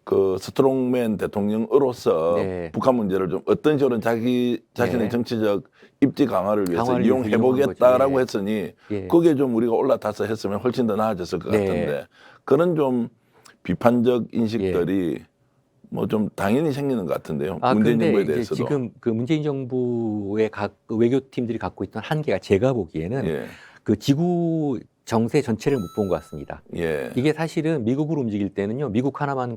그 스트롱맨 대통령으로서 네. 북한 문제를 좀 어떤 식으로 자기 자신의 네. 정치적 입지 강화를 위해서 강화를 위해서 이용해보겠다라고 이용한 했으니 예. 거기에 좀 우리가 올라타서 했으면 훨씬 더 나아졌을 것 네. 같은데 그런 좀 비판적 인식들이 뭐 좀 당연히 생기는 것 같은데요. 문재인 근데 정부에 이제 대해서도. 지금 그 문재인 정부의 각 외교팀들이 갖고 있던 한계가 제가 보기에는 예, 그 지구 정세 전체를 못 본 것 같습니다. 예, 이게 사실은 미국으로 움직일 때는요, 미국 하나만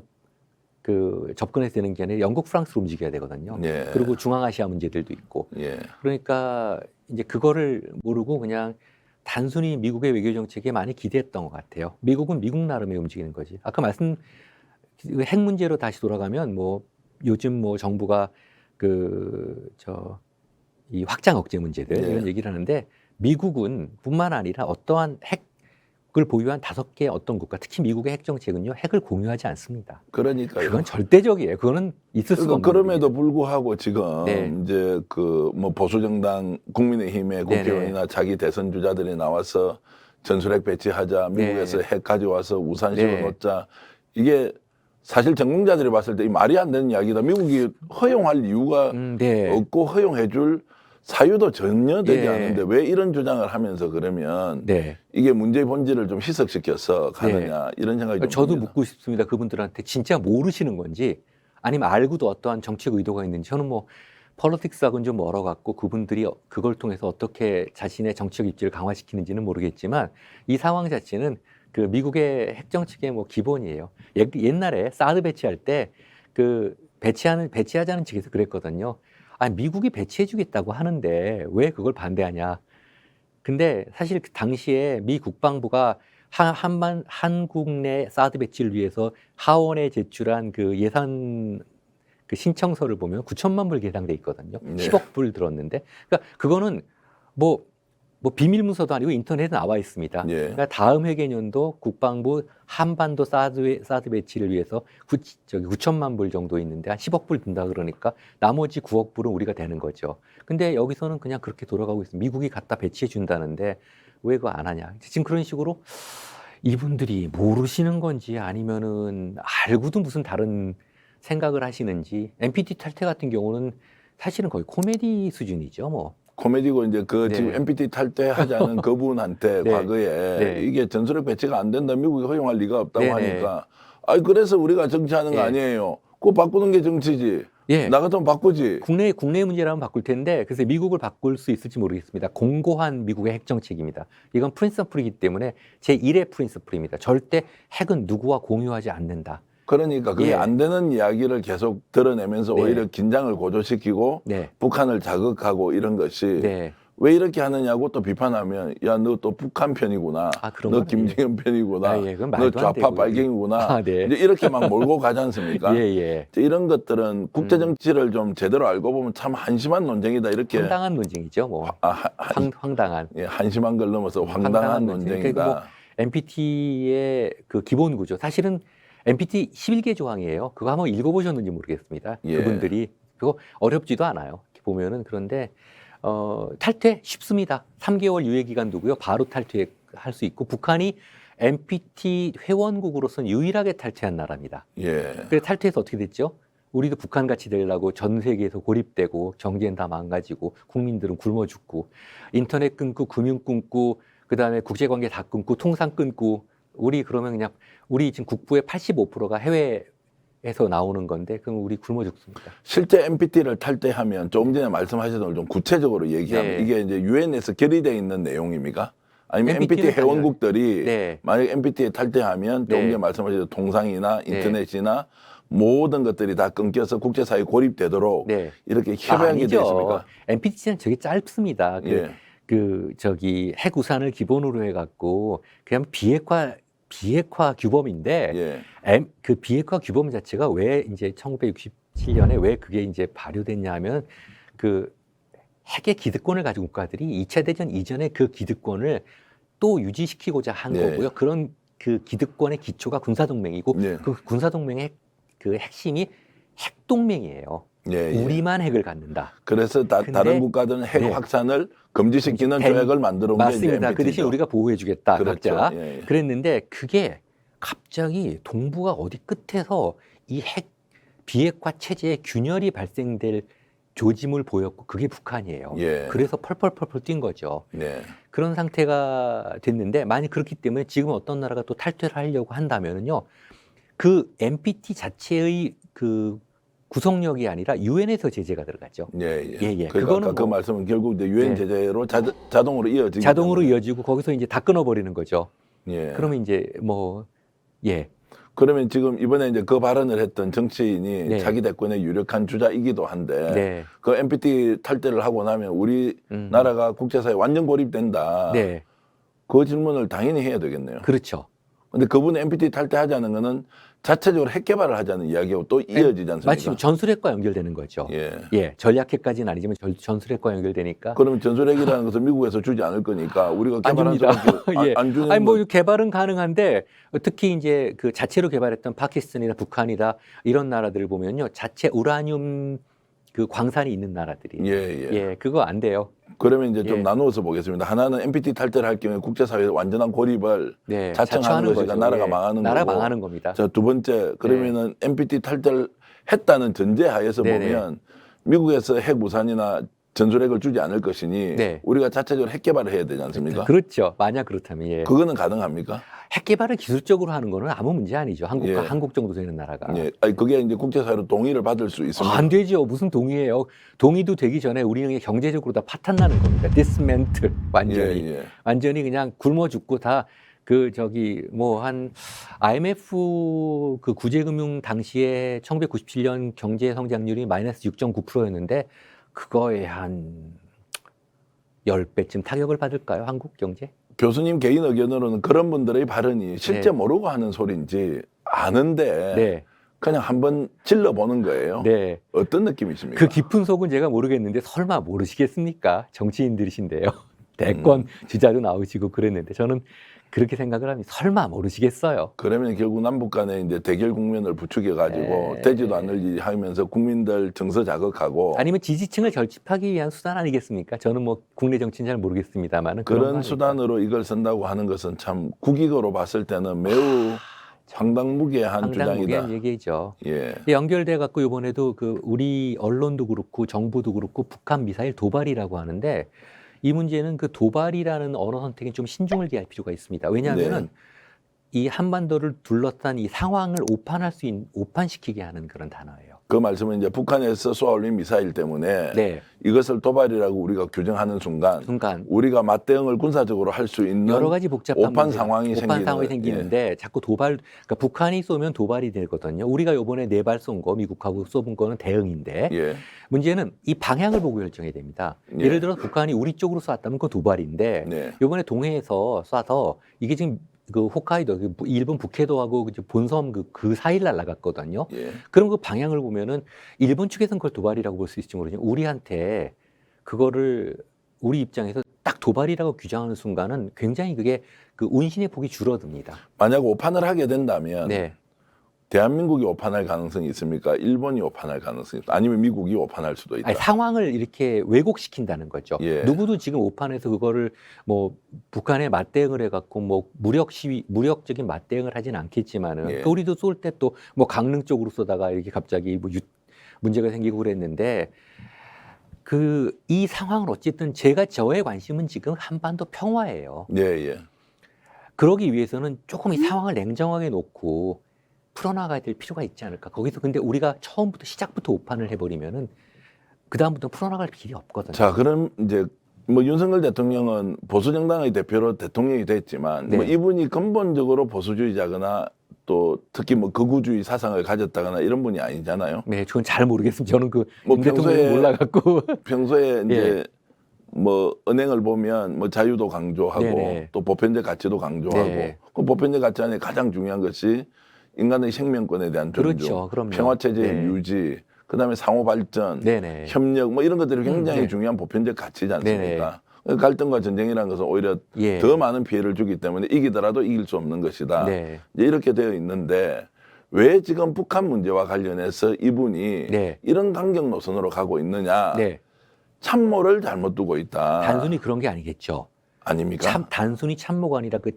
그 접근해서 되는 게 아니라 영국, 프랑스로 움직여야 되거든요. 예, 그리고 중앙아시아 문제들도 있고. 예, 그러니까 이제 그거를 모르고 그냥 단순히 미국의 외교 정책에 많이 기대했던 것 같아요. 미국은 미국 나름에 움직이는 거지. 아까 말씀 핵 문제로 다시 돌아가면 뭐 요즘 뭐 정부가 이 확장 억제 문제들 예. 이런 얘기를 하는데 미국은 뿐만 아니라 어떠한 핵을 보유한 5개 어떤 국가, 특히 미국의 핵 정책은요 핵을 공유하지 않습니다. 그러니까요. 그건 절대적이에요. 그거는 있을 수가 없는 그럼에도 일이에요. 불구하고 지금 네. 이제 그 뭐 보수정당 국민의힘의 국회의원이나 자기 대선 주자들이 나와서 전술핵 배치하자, 미국에서 네. 핵 가져와서 우산 네. 씌워놓자. 이게 사실 전공자들이 봤을 때 이 말이 안 되는 이야기다. 미국이 허용할 이유가 네. 없고 허용해줄 사유도 전혀 되지 예. 않은데 왜 이런 주장을 하면서 그러면 네. 이게 문제의 본질을 좀 희석시켜서 가느냐 이런 생각이 좀 저도 듭니다. 묻고 싶습니다. 그분들한테 진짜 모르시는 건지 아니면 알고도 어떠한 정책 의도가 있는지. 저는 뭐 폴리틱스하고는 좀 멀어갖고 그분들이 그걸 통해서 어떻게 자신의 정치적 입지를 강화시키는지는 모르겠지만 이 상황 자체는 그 미국의 핵 정책의 뭐 기본이에요. 옛날에 사드 배치할 때 그 배치하자는 측에서 그랬거든요. 미국이 배치해주겠다고 하는데 왜 그걸 반대하냐. 근데 사실 그 당시에 미 국방부가 한국 내 사드 배치를 위해서 하원에 제출한 그 예산 그 신청서를 보면 9천만 불 예상돼 있거든요. 네. 10억 불 들었는데, 그러니까 그거는 뭐 비밀 문서도 아니고 인터넷에 나와 있습니다. 예. 그러니까 다음 회계년도 국방부 한반도 사드 배치를 위해서 9천만 불 정도 있는데 한 10억 불 든다 그러니까 나머지 9억 불은 우리가 되는 거죠. 근데 여기서는 그냥 그렇게 돌아가고 있습니다. 미국이 갖다 배치해 준다는데 왜 그거 안 하냐. 지금 그런 식으로 이분들이 모르시는 건지 아니면은 알고도 무슨 다른 생각을 하시는지. NPT 탈퇴 같은 경우는 사실은 거의 코미디 수준이죠, 뭐. 코미디고 이제 그 네. 지금 NPT 탈퇴하자는 그분한테 네. 과거에 네. 이게 전술핵 배치가 안 된다 미국이 허용할 리가 없다고 네네. 하니까 그래서 우리가 정치하는 거 예. 아니에요. 그거 바꾸는 게 정치지. 예. 나 같으면 바꾸지. 국내 문제라면 바꿀 텐데, 그래서 미국을 바꿀 수 있을지 모르겠습니다. 공고한 미국의 핵 정책입니다. 이건 프린서플이기 때문에 제1의 프린서플입니다. 절대 핵은 누구와 공유하지 않는다. 그러니까 그게 예. 안 되는 이야기를 계속 드러내면서 네. 오히려 긴장을 고조시키고 네. 북한을 자극하고 이런 것이 네. 왜 이렇게 하느냐고 또 비판하면 야 너 또 북한 편이구나. 그런 너 건 김정은 편이구나. 그건 너 말도 안 좌파 되고. 빨갱이구나. 네. 이제 이렇게 막 몰고 가지 않습니까? 예. 이런 것들은 국제 정치를 좀 제대로 알고 보면 참 한심한 논쟁이다 이렇게 황당한 논쟁이죠, 뭐. 황당한. 예, 한심한 걸 넘어서 황당한 논쟁이다. 뭐 NPT의 그 기본 구조. 사실은 NPT 11개 조항이에요. 그거 한번 읽어보셨는지 모르겠습니다. 예. 그분들이. 그거 어렵지도 않아요. 이렇게 보면은. 그런데 탈퇴 쉽습니다. 3개월 유예 기간 두고요. 바로 탈퇴할 수 있고 북한이 NPT 회원국으로서는 유일하게 탈퇴한 나라입니다. 예. 그래서 탈퇴해서 어떻게 됐죠? 우리도 북한 같이 되려고 전 세계에서 고립되고 경제는 다 망가지고 국민들은 굶어 죽고 인터넷 끊고 금융 끊고 그다음에 국제관계 다 끊고 통상 끊고 우리 그러면 그냥 우리 지금 국부의 85%가 해외에서 나오는 건데 그럼 우리 굶어 죽습니다. 실제 NPT를 탈퇴하면 조금 전에 말씀하셨던 걸 좀 구체적으로 얘기하면 네. 이게 이제 유엔에서 결의되어 있는 내용입니까? 아니면 NPT NPT 는 회원국들이 네. 만약 NPT에 탈퇴하면 조금 전에 네. 말씀하셨던 통상이나 네. 인터넷이나 모든 것들이 다 끊겨서 국제사회에 고립되도록 네. 이렇게 협약이 되어 있습니까? NPT는 되게 짧습니다. 예. 핵 우산을 기본으로 해갖고 그냥 비핵화 규범인데 그 비핵화 규범 자체가 왜 이제 1967년에 왜 그게 이제 발효됐냐면 그 핵의 기득권을 가진 국가들이 2차 대전 이전에 그 기득권을 또 유지시키고자 한 네. 거고요. 그런 그 기득권의 기초가 군사동맹이고 네. 그 군사동맹의 그 핵심이 핵동맹이에요. 예. 우리만 핵을 갖는다. 그래서 근데- 다른 국가들은 핵 네. 확산을 금지시키는 된- 조약을 만들어 온 게 이제 맞습니다. NPT죠. 그 대신 우리가 보호해주겠다. 그렇죠. 각자. 예. 그랬는데 그게 갑자기 동북아 어디 끝에서 이 핵 비핵화 체제의 균열이 발생될 조짐을 보였고 그게 북한이에요. 예. 그래서 펄펄펄펄 뛴 거죠. 네. 그런 상태가 됐는데 만약 그렇기 때문에 지금 어떤 나라가 또 탈퇴를 하려고 한다면은요. 그 NPT 자체의 그 구속력이 아니라 유엔에서 제재가 들어가죠. 예, 예. 예, 예. 그러니까 그거는 아까 그 뭐- 말씀은 결국 이제 유엔 예. 제재로 자동으로 이어지기 자동으로 때문에. 이어지고 거기서 이제 다 끊어버리는 거죠. 예. 그러면 이제 뭐 예, 그러면 지금 이번에 이제 그 발언을 했던 정치인이 네. 자기 대권의 유력한 주자이기도 한데 네, 그 NPT 탈퇴를 하고 나면 우리 나라가 국제사회에 완전 고립된다. 네, 그 질문을 당연히 해야 되겠네요. 그렇죠. 근데 그분이 NPT 탈퇴하자는 거는 자체적으로 핵 개발을 하자는 이야기하고 또 이어지지 않습니까? 마치 전술핵과 연결되는 거죠. 예. 예, 전략핵까지는 아니지만 전술핵과 연결되니까. 그러면 전술핵이라는 것을 미국에서 주지 않을 거니까 우리가 안 개발한 줍니다. 수밖에 예. 안 주는 아니 뭐 거- 개발은 가능한데 특히 이제 그 자체로 개발했던 파키스탄이나 북한이다 이런 나라들을 보면요, 자체 우라늄 그 광산이 있는 나라들이. 예, 예. 예, 그거 안 돼요. 그러면 이제 좀 예. 나누어서 보겠습니다. 하나는 NPT 탈퇴를 할 경우에 국제사회의 완전한 고립을 네, 자청하는 것이니까 나라가 망하는 나라가 거고. 망하는 겁니다. 자, 두 번째, 그러면은 NPT 탈퇴를 했다는 전제하에서 네네. 보면 미국에서 핵 무산이나 전술핵을 주지 않을 것이니 네. 우리가 자체적으로 핵 개발을 해야 되지 않습니까? 그렇죠. 만약 그렇다면 예. 그거는 가능합니까? 핵 개발을 기술적으로 하는 거는 아무 문제 아니죠. 예. 한국 정도 되는 나라가. 예. 아니, 그게 이제 국제사회로 동의를 받을 수 있습니다. 안 되죠. 무슨 동의예요? 동의도 되기 전에 우리는 경제적으로 다 파탄나는 겁니다. 디스멘틀 완전히. 예, 예. 완전히 그냥 굶어 죽고 다 그 저기 뭐 한 IMF 그 구제금융 당시에 1997년 경제 성장률이 마이너스 6.9%였는데 그거에 한 10배쯤 타격을 받을까요? 한국 경제? 교수님 개인 의견으로는 그런 분들의 발언이 실제 네. 모르고 하는 소리인지 아는데 네. 그냥 한번 질러보는 거예요. 네. 어떤 느낌이십니까? 그 깊은 속은 제가 모르겠는데 설마 모르시겠습니까? 정치인들이신데요. 대권 주자도 나오시고 그랬는데 저는 그렇게 생각을 합니다. 설마 모르시겠어요? 그러면 결국 남북 간에 이제 대결 국면을 부추겨 가지고 네. 되지도 않을 일 하면서 국민들 정서 자극하고 아니면 지지층을 결집하기 위한 수단 아니겠습니까? 저는 뭐 국내 정치는 잘 모르겠습니다만 그런 수단으로 이걸 쓴다고 하는 것은 참 국익으로 봤을 때는 매우 황당무계한 주장이다. 상당무게한 얘기죠. 예. 연결돼 갖고 이번에도 그 우리 언론도 그렇고 정부도 그렇고 북한 미사일 도발이라고 하는데 이 문제는 그 도발이라는 언어 선택에 좀 신중을 기할 필요가 있습니다. 왜냐하면은 이 한반도를 둘러싼 이 상황을 오판시키게 하는 그런 단어예요. 그 말씀은 이제 북한에서 쏘아올린 미사일 때문에 네, 이것을 도발이라고 우리가 규정하는 순간 순간 우리가 맞대응을 군사적으로 할 수 있는 여러 가지 복잡한 오판 문제가, 상황이 생기는데 자꾸 도발, 그러니까 북한이 쏘면 도발이 되거든요. 우리가 이번에 4발 쏜 거, 미국하고 쏘은 거는 대응인데 예. 문제는 이 방향을 보고 결정해야 됩니다. 예. 예를 들어 북한이 우리 쪽으로 쐈다면 그건 도발인데 네. 이번에 동해에서 쏴서 이게 지금 그 홋카이도, 그 일본 북해도하고 그 본섬 그 사이를 날아갔거든요. 예. 그럼 그 방향을 보면은 일본 측에서는 그걸 도발이라고 볼 수 있을지 모르지만 우리한테 그거를 우리 입장에서 딱 도발이라고 규정하는 순간은 굉장히 그게 그 운신의 폭이 줄어듭니다. 만약 오판을 하게 된다면 네. 대한민국이 오판할 가능성이 있습니까? 일본이 오판할 가능성이 있습니까? 아니면 미국이 오판할 수도 있다. 아니, 상황을 이렇게 왜곡시킨다는 거죠. 예. 누구도 지금 오판에서 그거를 뭐 북한에 맞대응을 해갖고 뭐 무력적인 맞대응을 하진 않겠지만은 예. 또 우리도 쏠 때 또 뭐 강릉 쪽으로 쏘다가 이렇게 갑자기 뭐 문제가 생기고 그랬는데 그 이 상황을 어쨌든 저의 관심은 지금 한반도 평화예요. 예, 예. 그러기 위해서는 조금 이 상황을 냉정하게 놓고 풀어나가야 될 필요가 있지 않을까. 거기서 근데 우리가 처음부터 시작부터 오판을 해버리면은 그 다음부터 풀어나갈 길이 없거든요. 자, 그럼 이제 뭐 윤석열 대통령은 보수 정당의 대표로 대통령이 됐지만 네. 뭐 이분이 근본적으로 보수주의자거나 또 특히 뭐 극우주의 사상을 가졌다거나 이런 분이 아니잖아요. 네, 그건 잘 모르겠습니다. 저는 그 뭐 윤 대통령이 몰라갖고. 평소에 이제 예. 뭐 은행을 보면 뭐 자유도 강조하고 네네. 또 보편적 가치도 강조하고 네. 그 보편적 가치 안에 가장 중요한 것이 인간의 생명권에 대한 존중, 그렇죠. 그럼요. 평화 체제의 네. 유지, 그다음에 상호 발전, 네네. 협력 뭐 이런 것들이 굉장히 네. 중요한 보편적 가치지 않습니까? 갈등과 전쟁이라는 것은 오히려 예. 더 많은 피해를 주기 때문에 이기더라도 이길 수 없는 것이다. 네. 이제 이렇게 되어 있는데 왜 지금 북한 문제와 관련해서 이분이 네. 이런 강경 노선으로 가고 있느냐? 네. 참모를 잘못 두고 있다. 단순히 그런 게 아니겠죠. 아닙니까? 단순히 참모가 아니라 그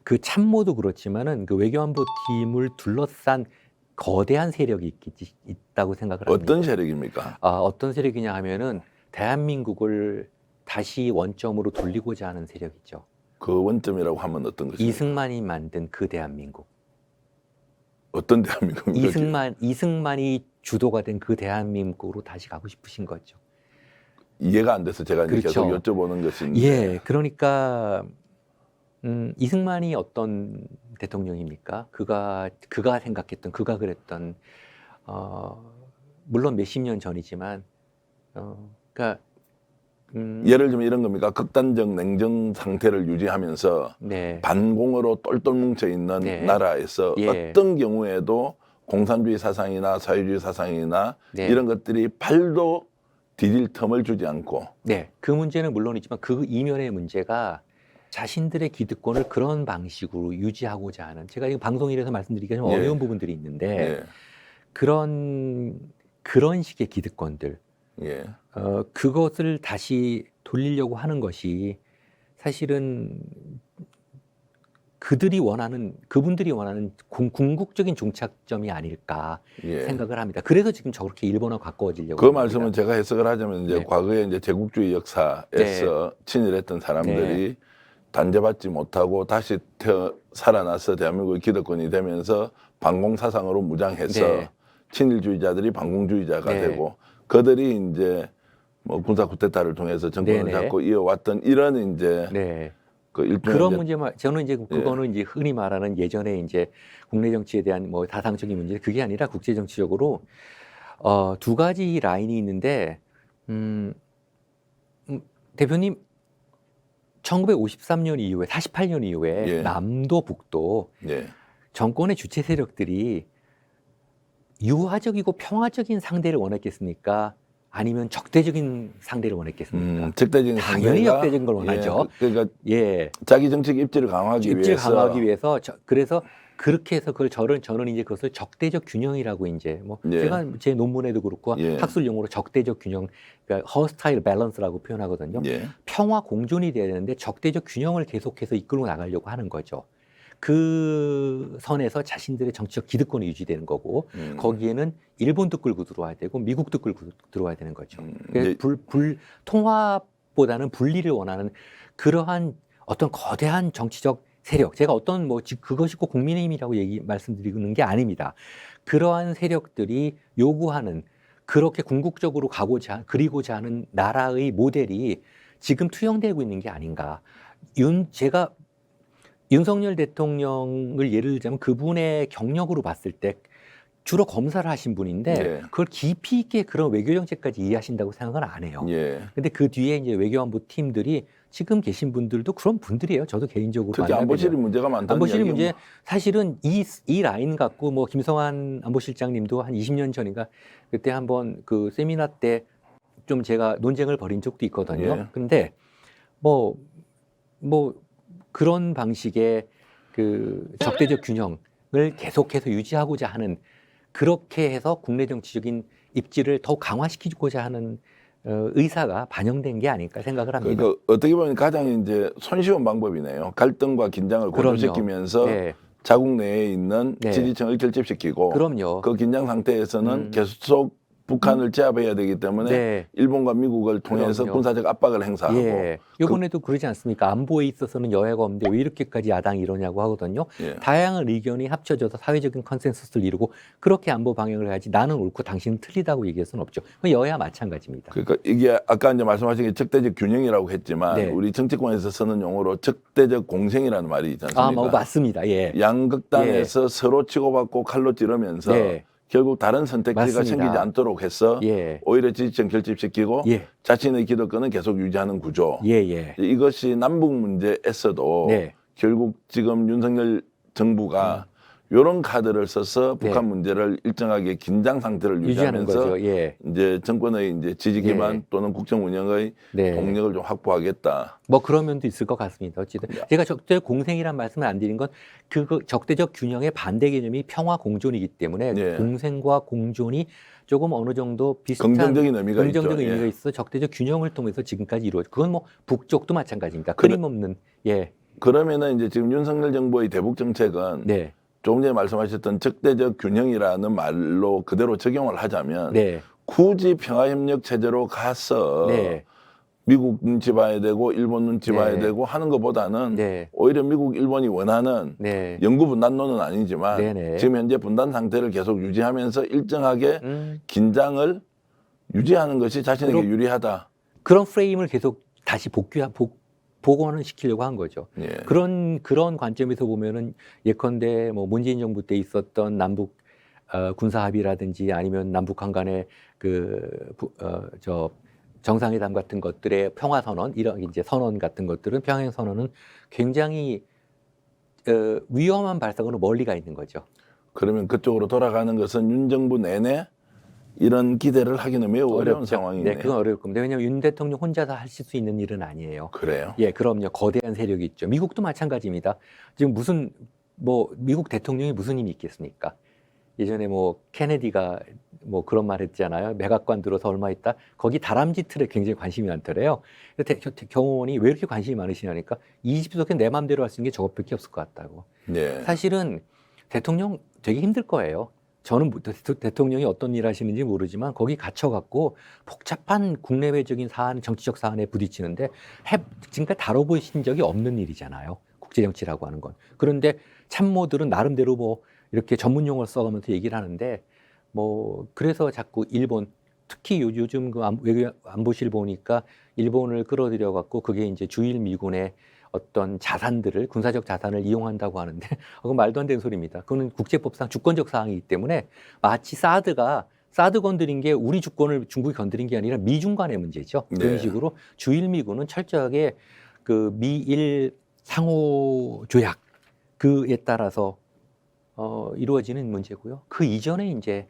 그 참모도 그렇지만은 그 외교안보 팀을 둘러싼 거대한 세력이 있다고 생각을 합니다. 어떤 세력입니까? 어떤 세력이냐 하면은 대한민국을 다시 원점으로 돌리고자 하는 세력이죠. 그 원점이라고 하면 어떤 것입니까? 이승만이 만든 그 대한민국. 어떤 대한민국입니까? 이승만이 주도가 된 그 대한민국으로 다시 가고 싶으신 거죠. 이해가 안 돼서 제가 이제 그렇죠. 계속 여쭤보는 것인데. 예, 그러니까 이승만이 어떤 대통령입니까? 그가 생각했던, 그가 그랬던, 물론 몇십 년 전이지만, 그러니까 예를 들면 이런 겁니까? 극단적 냉전 상태를 유지하면서 네, 반공으로 똘똘 뭉쳐 있는 네. 나라에서 예. 어떤 경우에도 공산주의 사상이나 사회주의 사상이나 네. 이런 것들이 발도 디딜 틈을 주지 않고 네, 그 문제는 물론이지만 그 이면의 문제가 자신들의 기득권을 그런 방식으로 유지하고자 하는, 제가 이거 방송일에서 말씀드리기가 좀 예. 어려운 부분들이 있는데 예. 그런 식의 기득권들, 예. 그것을 다시 돌리려고 하는 것이 사실은 그분들이 원하는 궁극적인 종착점이 아닐까 예. 생각을 합니다. 그래서 지금 저렇게 일본어 가까워지려고 그 하는 말씀은 겁니다. 제가 해석을 하자면 이제 네. 과거에 이제 제국주의 역사에서 친일했던 사람들이 단죄받지 못하고 다시 살아나서 대한민국의 기득권이 되면서 반공 사상으로 무장해서 네. 친일주의자들이 반공주의자가 네. 되고 그들이 이제 뭐 군사 쿠데타를 통해서 정권을 네네. 잡고 이어왔던 이런 이제 네. 그 일종의 그런 이제 문제만 저는 이제 그거는 이제 흔히 말하는 예전에 이제 국내 정치에 대한 뭐 사상적인 문제, 그게 아니라 국제 정치적으로 두 가지 라인이 있는데 대표님 1953년 이후에 48년 이후에 예. 남도 북도 예. 정권의 주체 세력들이 유화적이고 평화적인 상대를 원했겠습니까? 아니면 적대적인 상대를 원했겠습니까? 적대적인 당연히 상대가, 적대적인 걸 원하죠. 그러니까 예. 자기 정책 입지를 강화하기 입지를 위해서 강화하기 위해서 그래서 그렇게 해서 그걸 저는 이제 그것을 적대적 균형이라고 이제 뭐 예. 제가 제 논문에도 그렇고 예. 학술 용어로 적대적 균형, 그러니까 hostile balance라고 표현하거든요. 예. 평화 공존이 돼야 되는데 적대적 균형을 계속해서 이끌고 나가려고 하는 거죠. 그 선에서 자신들의 정치적 기득권이 유지되는 거고 거기에는 일본도 끌고 들어와야 되고 미국도 끌고 들어와야 되는 거죠. 이제 통합보다는 분리를 원하는 그러한 어떤 거대한 정치적 세력, 제가 어떤 뭐 그것이 꼭 국민의힘이라고 말씀드리는 게 아닙니다. 그러한 세력들이 요구하는, 그렇게 궁극적으로 그리고자 하는 나라의 모델이 지금 투영되고 있는 게 아닌가. 제가 윤석열 대통령을 예를 들자면 그분의 경력으로 봤을 때 주로 검사를 하신 분인데 예. 그걸 깊이 있게 그런 외교 정책까지 이해하신다고 생각은 안 해요. 예. 근데 그 뒤에 이제 외교안보 팀들이 지금 계신 분들도 그런 분들이에요. 저도 개인적으로 특히 안보실이 문제가 많다는 안보실이 이야기가 문제, 사실은 이 라인 갖고 뭐 김성환 안보실장님도 한 20년 전인가 그때 한번 그 세미나 때 좀 제가 논쟁을 벌인 적도 있거든요. 예. 근데 뭐 그런 방식의 그 적대적 균형을 계속해서 유지하고자 하는, 그렇게 해서 국내 정치적인 입지를 더욱 강화시키고자 하는 의사가 반영된 게 아닐까 생각을 합니다. 그러니까 어떻게 보면 가장 이제 손쉬운 방법이네요. 갈등과 긴장을 그럼요. 고조시키면서 네. 자국 내에 있는 네. 지지층을 결집시키고 그럼요. 그 긴장 상태에서는 계속 북한을 제압해야 되기 때문에 네. 일본과 미국을 통해서 그럼요. 군사적 압박을 행사하고 예. 이번에도 그러지 않습니까? 안보에 있어서는 여야가 없는데 왜 이렇게까지 야당이 이러냐고 하거든요. 예. 다양한 의견이 합쳐져서 사회적인 컨센서스를 이루고 그렇게 안보 방향을 해야지 나는 옳고 당신은 틀리다고 얘기할 수는 없죠. 그건 여야 마찬가지입니다. 그러니까 이게 아까 이제 말씀하신 게 적대적 균형이라고 했지만 네. 우리 정치권에서 쓰는 용어로 적대적 공생이라는 말이 있지 않습니까? 뭐 맞습니다. 예. 양극단에서 서로 치고받고 칼로 찌르면서 네. 결국 다른 선택지가 맞습니다. 생기지 않도록 해서 예. 오히려 지지층 결집시키고 예. 자신의 기득권은 계속 유지하는 구조. 예. 이것이 남북 문제에서도 네. 결국 지금 윤석열 정부가 이런 카드를 써서 네. 북한 문제를 일정하게 긴장 상태를 유지하는 유지하면서 거죠. 예. 이제 정권의 이제 지지 기반 예. 또는 국정 운영의 네. 동력을 좀 확보하겠다. 뭐 그런 면도 있을 것 같습니다. 어쨌든 제가 적대적 공생이란 말씀을 안 드린 건 그 적대적 균형의 반대 개념이 평화 공존이기 때문에 예. 공생과 공존이 조금 어느 정도 비슷한 긍정적인 의미가 긍정적인 있죠. 의미가 예. 있어 적대적 균형을 통해서 지금까지 이루어져. 그건 뭐 북쪽도 마찬가지입니다. 그래- 끊임없는 예. 그러면은 이제 지금 윤석열 정부의 대북 정책은 네, 조금 전에 말씀하셨던 적대적 균형이라는 말로 그대로 적용을 하자면 네, 굳이 평화협력 체제로 가서 네, 미국 눈치 봐야 되고 일본 눈치 네. 봐야 되고 하는 것보다는 네, 오히려 미국, 일본이 원하는 네, 영구 분단론은 아니지만 네네. 지금 현재 분단 상태를 계속 유지하면서 일정하게 음, 긴장을 유지하는 것이 자신에게 그럼- 유리하다. 그런 프레임을 계속 다시 복원을 시키려고 한 거죠. 예. 그런 관점에서 보면은 예컨대 뭐 문재인 정부 때 있었던 남북 군사 합의라든지 아니면 남북한 간의 저 정상회담 같은 것들의 평화 선언 이런 이제 선언 같은 것들은 평행 선언은 굉장히 위험한 발상으로 멀리 가 있는 거죠. 그러면 그쪽으로 돌아가는 것은 윤 정부 내내 이런 기대를 하기는 매우 어려운 상황이네요. 네, 그건 어려울 겁니다. 왜냐하면 윤 대통령 혼자서 하실 수 있는 일은 아니에요. 그래요? 예, 그럼요. 거대한 세력이 있죠. 미국도 마찬가지입니다. 지금 뭐 미국 대통령이 무슨 힘이 있겠습니까? 예전에 뭐 케네디가 뭐 그런 말 했잖아요. 백악관 들어서 얼마 있다. 거기 다람쥐 틀에 굉장히 관심이 많더래요. 경호원이 왜 이렇게 관심이 많으시냐니까 20석에 내 마음대로 할 수 있는 게 저것밖에 없을 것 같다고. 예. 사실은 대통령 되게 힘들 거예요. 저는 대통령이 어떤 일 하시는지 모르지만 거기 갇혀갖고 복잡한 국내외적인 사안, 정치적 사안에 부딪히는데 지금까지 다뤄보신 적이 없는 일이잖아요. 국제정치라고 하는 건. 그런데 참모들은 나름대로 뭐 이렇게 전문 용어를 써가면서 얘기를 하는데 뭐 그래서 자꾸 일본 특히 요즘 그 외교 안보실 보니까 일본을 끌어들여갖고 그게 이제 주일 미군의 어떤 자산들을 군사적 자산을 이용한다고 하는데 그건 말도 안 되는 소리입니다. 그거는 국제법상 주권적 사항이기 때문에 마치 사드 건드린 게 우리 주권을 중국이 건드린 게 아니라 미중 간의 문제죠. 그런 네. 식으로 주일 미군은 철저하게 그 미일 상호 조약 그에 따라서 이루어지는 문제고요. 그 이전에 이제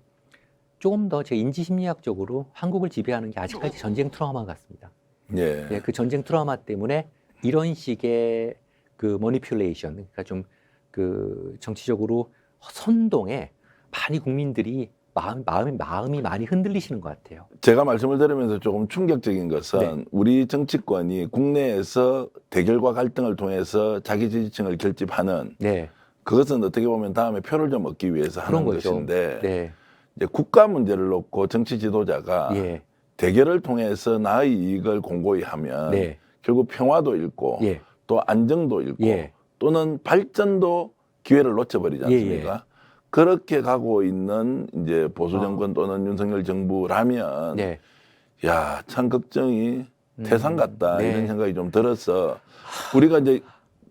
조금 더 제 인지 심리학적으로 한국을 지배하는 게 아직까지 전쟁 트라우마 같습니다. 예. 예, 그 전쟁 트라우마 때문에 이런 식의 그 머니퓰레이션, 그러니까 좀 그 정치적으로 선동에 많이 국민들이 마음이 많이 흔들리시는 것 같아요. 제가 말씀을 들으면서 조금 충격적인 것은 네. 우리 정치권이 국내에서 대결과 갈등을 통해서 자기 지지층을 결집하는 네, 그것은 어떻게 보면 다음에 표를 좀 얻기 위해서 하는 그런 거죠. 것인데 네, 이제 국가 문제를 놓고 정치 지도자가 예, 대결을 통해서 나의 이익을 공고히 하면 네, 결국 평화도 잃고 예, 또 안정도 잃고 예. 또는 발전도 기회를 놓쳐버리지 예, 않습니까? 그렇게 가고 있는 이제 보수 정권 또는 윤석열 정부라면 네. 야, 참 걱정이 태산 같다 네. 이런 생각이 좀 들어서 우리가 이제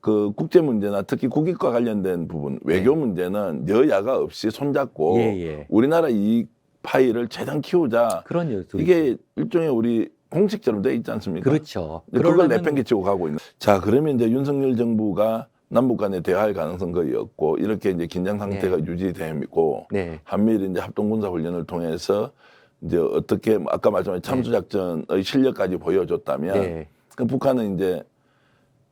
그 국제 문제나 특히 국익과 관련된 부분 외교 문제는 여야가 없이 손잡고 예, 예. 우리나라 이익 파일을 최대한 키우자. 그런 요소. 이게 일종의 우리 공식처럼 돼 있지 않습니까? 그렇죠. 그걸 그러려면- 내팽개치고 가고 있는. 자, 그러면 이제 윤석열 정부가 남북 간에 대화할 가능성 거의 없고 이렇게 이제 긴장 상태가 유지되고 네, 한미일 이제 합동 군사 훈련을 통해서 이제 어떻게 아까 말씀하신 참수 작전의 실력까지 보여줬다면 네. 그럼 북한은 이제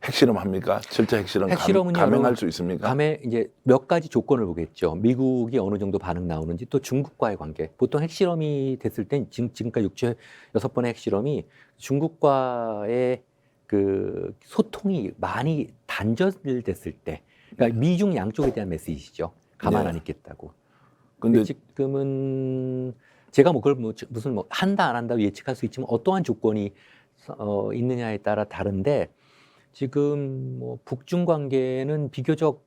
핵실험 합니까? 철저 핵실험 핵실험은요, 감행할 수 있습니까? 다음에 이제 몇 가지 조건을 보겠죠. 미국이 어느 정도 반응 나오는지 또 중국과의 관계. 보통 핵실험이 됐을 땐 지금까지 6번의 핵실험이 중국과의 그 소통이 많이 단절됐을 때, 그러니까 미중 양쪽에 대한 메시지죠. 가만 네. 안 있겠다고. 근데 근데 지금은 제가 뭐 그걸 무슨 뭐 한다 안 한다 예측할 수 있지만 어떠한 조건이 있느냐에 따라 다른데 지금 뭐 북중 관계는 비교적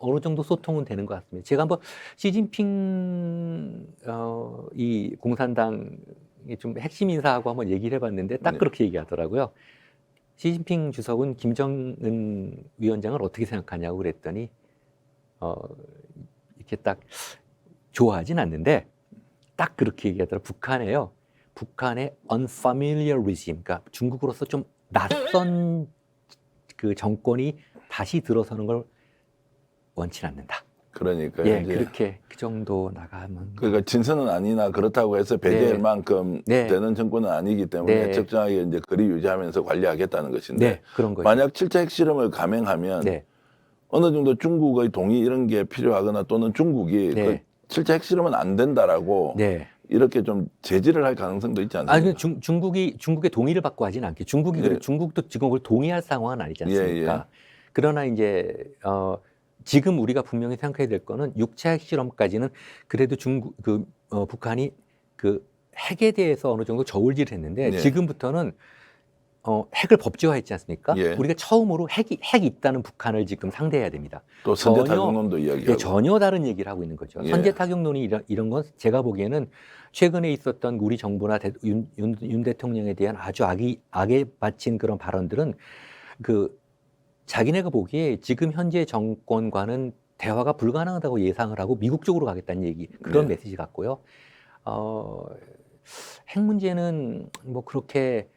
어느 정도 소통은 되는 것 같습니다. 제가 한번 시진핑 이 공산당 좀 핵심 인사하고 한번 얘기를 해봤는데 딱 네. 그렇게 얘기하더라고요. 시진핑 주석은 김정은 위원장을 어떻게 생각하냐고 그랬더니 이렇게 딱 좋아하진 않는데 딱 그렇게 얘기하더라고요. 북한의 unfamiliar regime, 그러니까 중국으로서 좀 낯선 그 정권이 다시 들어서는 걸 원치 않는다. 그러니까 예, 이제 그렇게 그 정도 나가면 그러니까 진선은 아니나 그렇다고 해서 배제할 네. 만큼 네. 되는 정권은 아니기 때문에 네. 적정하게 이제 거리 유지하면서 관리하겠다는 것인데 네, 그런 거죠. 만약 7차 핵실험을 감행하면 네, 어느 정도 중국의 동의 이런 게 필요하거나 또는 중국이 네. 그 7차 핵실험은 안 된다라고 네. 이렇게 좀 제지를 할 가능성도 있지 않습니까? 아니 중국의 동의를 받고 하진 않게 중국이 예. 중국도 지금 그걸 동의할 상황은 아니지 않습니까? 예, 예. 그러나 이제 지금 우리가 분명히 생각해야 될 거는 육체 핵실험까지는 그래도 북한이 그 핵에 대해서 어느 정도 저울질을 했는데 예. 지금부터는 핵을 법제화했지 않습니까? 예. 우리가 처음으로 핵이 있다는 북한을 지금 상대해야 됩니다. 또 선제 전혀- 타격론도 예, 이야기하고. 전혀 다른 얘기를 하고 있는 거죠. 예. 선제 타격론이 이런 건 제가 보기에는 최근에 있었던 우리 정부나 윤 대통령에 대한 아주 악에 바친 그런 발언들은 그 자기네가 보기에 지금 현재 정권과는 대화가 불가능하다고 예상을 하고 미국 쪽으로 가겠다는 얘기 그런 네. 메시지 같고요. 핵 문제는 뭐 그렇게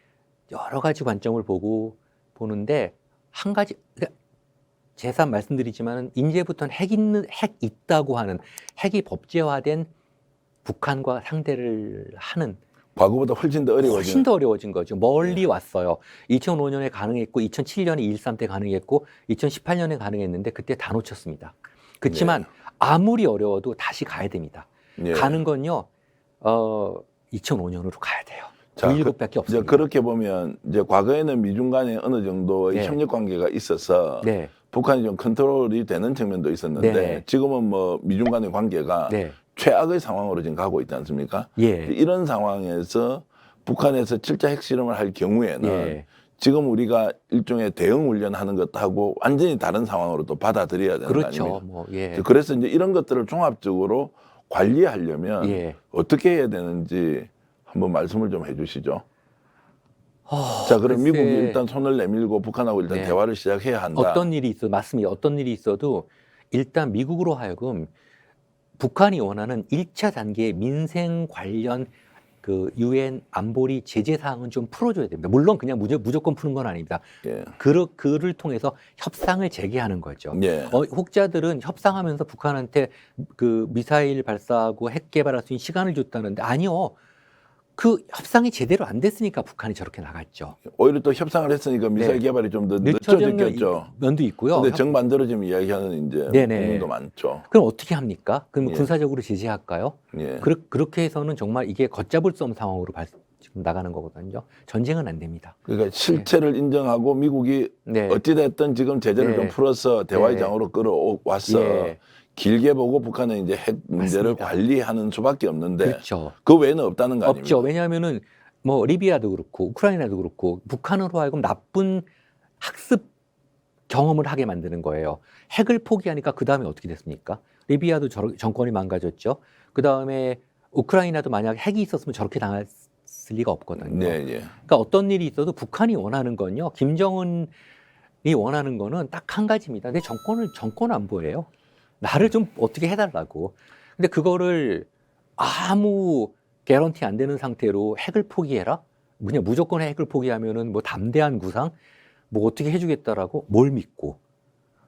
여러 가지 관점을 보는데 한 가지 그러니까 재산 말씀드리지만은 이제부터는 핵 있다고 하는 핵이 법제화된 북한과 상대를 하는 과거보다 훨씬 더 어려워진. 훨씬 더 어려워진 거죠. 멀리 왔어요. 2005년에 가능했고 2007년에 2.13 때 가능했고 2018년에 가능했는데 그때 다 놓쳤습니다. 그렇지만 아무리 어려워도 다시 가야 됩니다. 예. 가는 건요. 2005년으로 가야 돼요. 자, 1일곱밖에 이제 없습니다. 그렇게 보면 이제 과거에는 미중 간에 어느 정도의 네. 협력 관계가 있어서 네, 북한이 좀 컨트롤이 되는 측면도 있었는데 네. 지금은 뭐 미중 간의 관계가 네, 최악의 상황으로 지금 가고 있지 않습니까? 예, 이런 상황에서 북한에서 실제 핵실험을 할 경우에는 예. 지금 우리가 일종의 대응 훈련하는 것하고 완전히 다른 상황으로 또 받아들여야 되는 거 그렇죠. 아닙니까? 뭐 예, 그래서 이제 이런 것들을 종합적으로 관리하려면 예. 어떻게 해야 되는지 한번 말씀을 좀 해주시죠. 자, 그럼 글쎄, 미국이 일단 손을 내밀고 북한하고 일단 네. 대화를 시작해야 한다. 어떤 일이 있어 맞습니다. 어떤 일이 있어도 일단 미국으로 하여금 북한이 원하는 1차 단계의 민생 관련 그 유엔 안보리 제재 사항은 좀 풀어줘야 됩니다. 물론 그냥 무조건 푸는 건 아닙니다. 예. 그를 통해서 협상을 재개하는 거죠. 예. 혹자들은 협상하면서 북한한테 그 미사일 발사하고 핵 개발할 수 있는 시간을 줬다는데 아니요. 그 협상이 제대로 안 됐으니까 북한이 저렇게 나갔죠. 오히려 또 협상을 했으니까 미사일 네. 개발이 좀 더 늦춰진 늦춰졌겠죠. 면도 있고요. 근데 정반대로 이야기하는 이제 네네. 부분도 많죠. 그럼 어떻게 합니까? 그럼 예. 군사적으로 제재할까요? 예. 그렇게 해서는 정말 이게 걷잡을 수 없는 상황으로 지금 나가는 거거든요. 전쟁은 안 됩니다. 그러니까 실체를 인정하고 미국이 네. 어찌됐든 지금 제재를 네. 좀 풀어서 대화의 네. 장으로 끌어왔어. 예. 길게 보고 북한은 이제 핵 문제를 맞습니다. 관리하는 수밖에 없는데 그렇죠. 그 외에는 없다는 거 아닙니까? 없죠. 왜냐하면은 뭐 리비아도 그렇고 우크라이나도 그렇고 북한으로 하여금 나쁜 학습 경험을 하게 만드는 거예요. 핵을 포기하니까 그 다음에 어떻게 됐습니까? 리비아도 정권이 망가졌죠. 그 다음에 우크라이나도 만약 핵이 있었으면 저렇게 당했을 리가 없거든요. 네, 예. 그러니까 어떤 일이 있어도 북한이 원하는 건요. 김정은이 원하는 거는 딱 한 가지입니다. 내 정권 안보예요. 나를 좀 어떻게 해달라고. 근데 그거를 아무 개런티 안 되는 상태로 핵을 포기해라? 그냥 무조건 핵을 포기하면은 뭐 담대한 구상? 뭐 어떻게 해주겠다라고 뭘 믿고.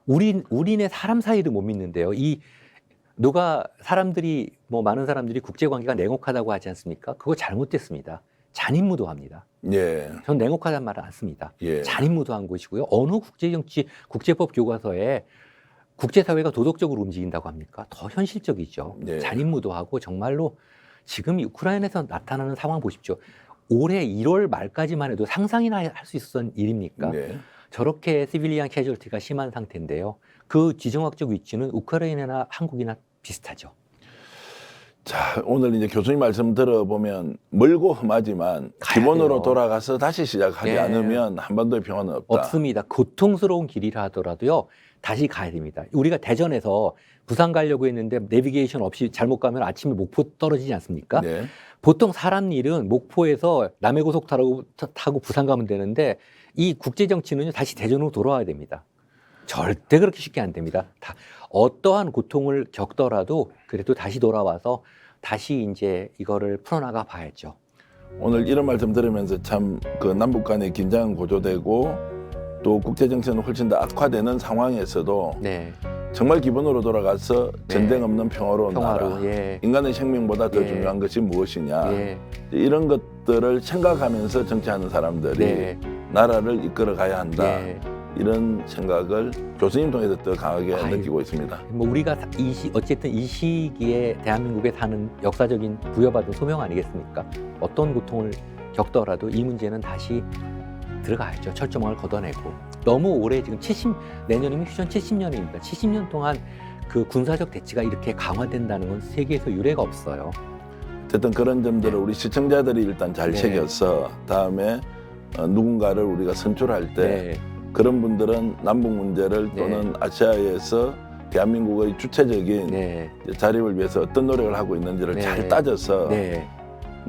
우리네 사람 사이도 못 믿는데요. 많은 사람들이 국제관계가 냉혹하다고 하지 않습니까? 그거 잘못됐습니다. 잔인무도합니다. 예. 전 냉혹하다는 말은 안 씁니다. 예. 잔인무도한 것이고요. 어느 국제법 교과서에 국제사회가 도덕적으로 움직인다고 합니까? 더 현실적이죠. 네. 잔인무도하고 정말로 지금 우크라이나에서 나타나는 상황 보십시오. 올해 1월 말까지만 해도 상상이나 할 수 있었던 일입니까? 네. 저렇게 시빌리안 캐주얼티가 심한 상태인데요. 그 지정학적 위치는 우크라이나나 한국이나 비슷하죠. 자, 오늘 이제 교수님 말씀 들어보면 멀고 험하지만 가야 기본으로 돼요. 돌아가서 다시 시작하지 네. 않으면 한반도의 평화는 없다. 없습니다. 고통스러운 길이라 하더라도요. 다시 가야 됩니다. 우리가 대전에서 부산 가려고 했는데 내비게이션 없이 잘못 가면 아침에 목포 떨어지지 않습니까? 네. 보통 사람 일은 목포에서 남해고속 타고 부산 가면 되는데 이 국제정치는요. 다시 대전으로 돌아와야 됩니다. 절대 그렇게 쉽게 안 됩니다. 어떠한 고통을 겪더라도 그래도 다시 돌아와서 다시 이제 이거를 풀어나가 봐야죠. 오늘 이런 말씀 들으면서 참 그 남북 간의 긴장은 고조되고 또 국제 정세는 훨씬 더 악화되는 상황에서도 네, 정말 기본으로 돌아가서 전쟁 없는 평화로운 나라, 평화로 예, 인간의 생명보다 더 예. 중요한 것이 무엇이냐 예, 이런 것들을 생각하면서 정치하는 사람들이 네, 나라를 이끌어 가야 한다 예. 이런 생각을 교수님 통해서 더 강하게 아유. 느끼고 있습니다. 뭐 우리가 어쨌든 이 시기에 대한민국에 사는 역사적인 부여받은 소명 아니겠습니까? 어떤 고통을 겪더라도 이 문제는 다시 들어가야죠. 철조망을 걷어내고. 너무 오래 지금 내년이면 휴전 70년입니다. 70년 동안 그 군사적 대치가 이렇게 강화된다는 건 세계에서 유례가 없어요. 어쨌든 그런 점들을 우리 시청자들이 일단 잘 네. 새겨서 다음에 누군가를 우리가 선출할 때 네. 그런 분들은 남북 문제를 네. 또는 아시아에서 대한민국의 주체적인 네. 자립을 위해서 어떤 노력을 하고 있는지를 네. 잘 따져서 네.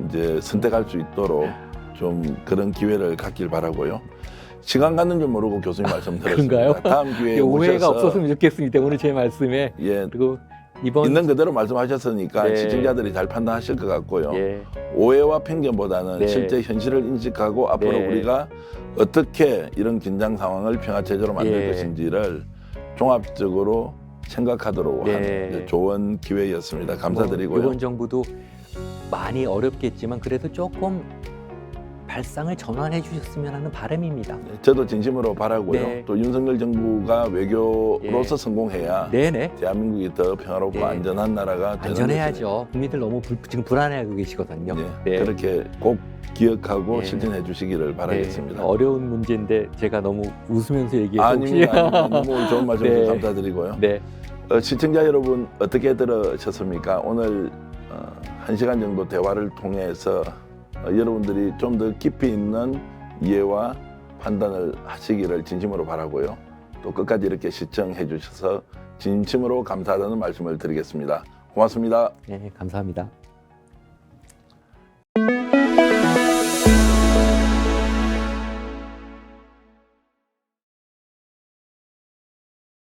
이제 선택할 수 있도록 좀 그런 기회를 갖길 바라고요. 시간 가는 줄 모르고 교수님 말씀 들었습니다. 그런가요? 다음 기회에 오해가 오셔서 없었으면 좋겠습니다. 오늘 제 말씀에. 예, 그리고 이번 있는 그대로 말씀하셨으니까 네. 시청자들이 잘 판단하실 것 같고요. 예. 오해와 편견보다는 네. 실제 현실을 인식하고 앞으로 네. 우리가 어떻게 이런 긴장 상황을 평화체제로 만들 예. 것인지를 종합적으로 생각하도록 네. 한 좋은 기회였습니다. 감사드리고요. 이번 정부도 많이 어렵겠지만 그래도 조금 발상을 전환해 주셨으면 하는 바람입니다. 저도 진심으로 바라고요. 네. 또 윤석열 정부가 외교로서 예. 성공해야 네네. 대한민국이 더 평화롭고 네. 안전한 나라가 되는 안전해야죠. 국민들 너무 지금 불안해하고 계시거든요. 것을, 네. 그렇게 꼭 기억하고 네. 실천해 주시기를 바라겠습니다. 네, 어려운 문제인데 제가 너무 웃으면서 얘기해서 아닙니다. 너무 좋은 말씀 네. 감사드리고요. 네. 시청자 여러분 어떻게 들으셨습니까? 오늘 1시간 정도 대화를 통해서 여러분들이 좀 더 깊이 있는 이해와 판단을 하시기를 진심으로 바라고요. 또 끝까지 이렇게 시청해 주셔서 진심으로 감사하다는 말씀을 드리겠습니다. 고맙습니다. 네, 감사합니다.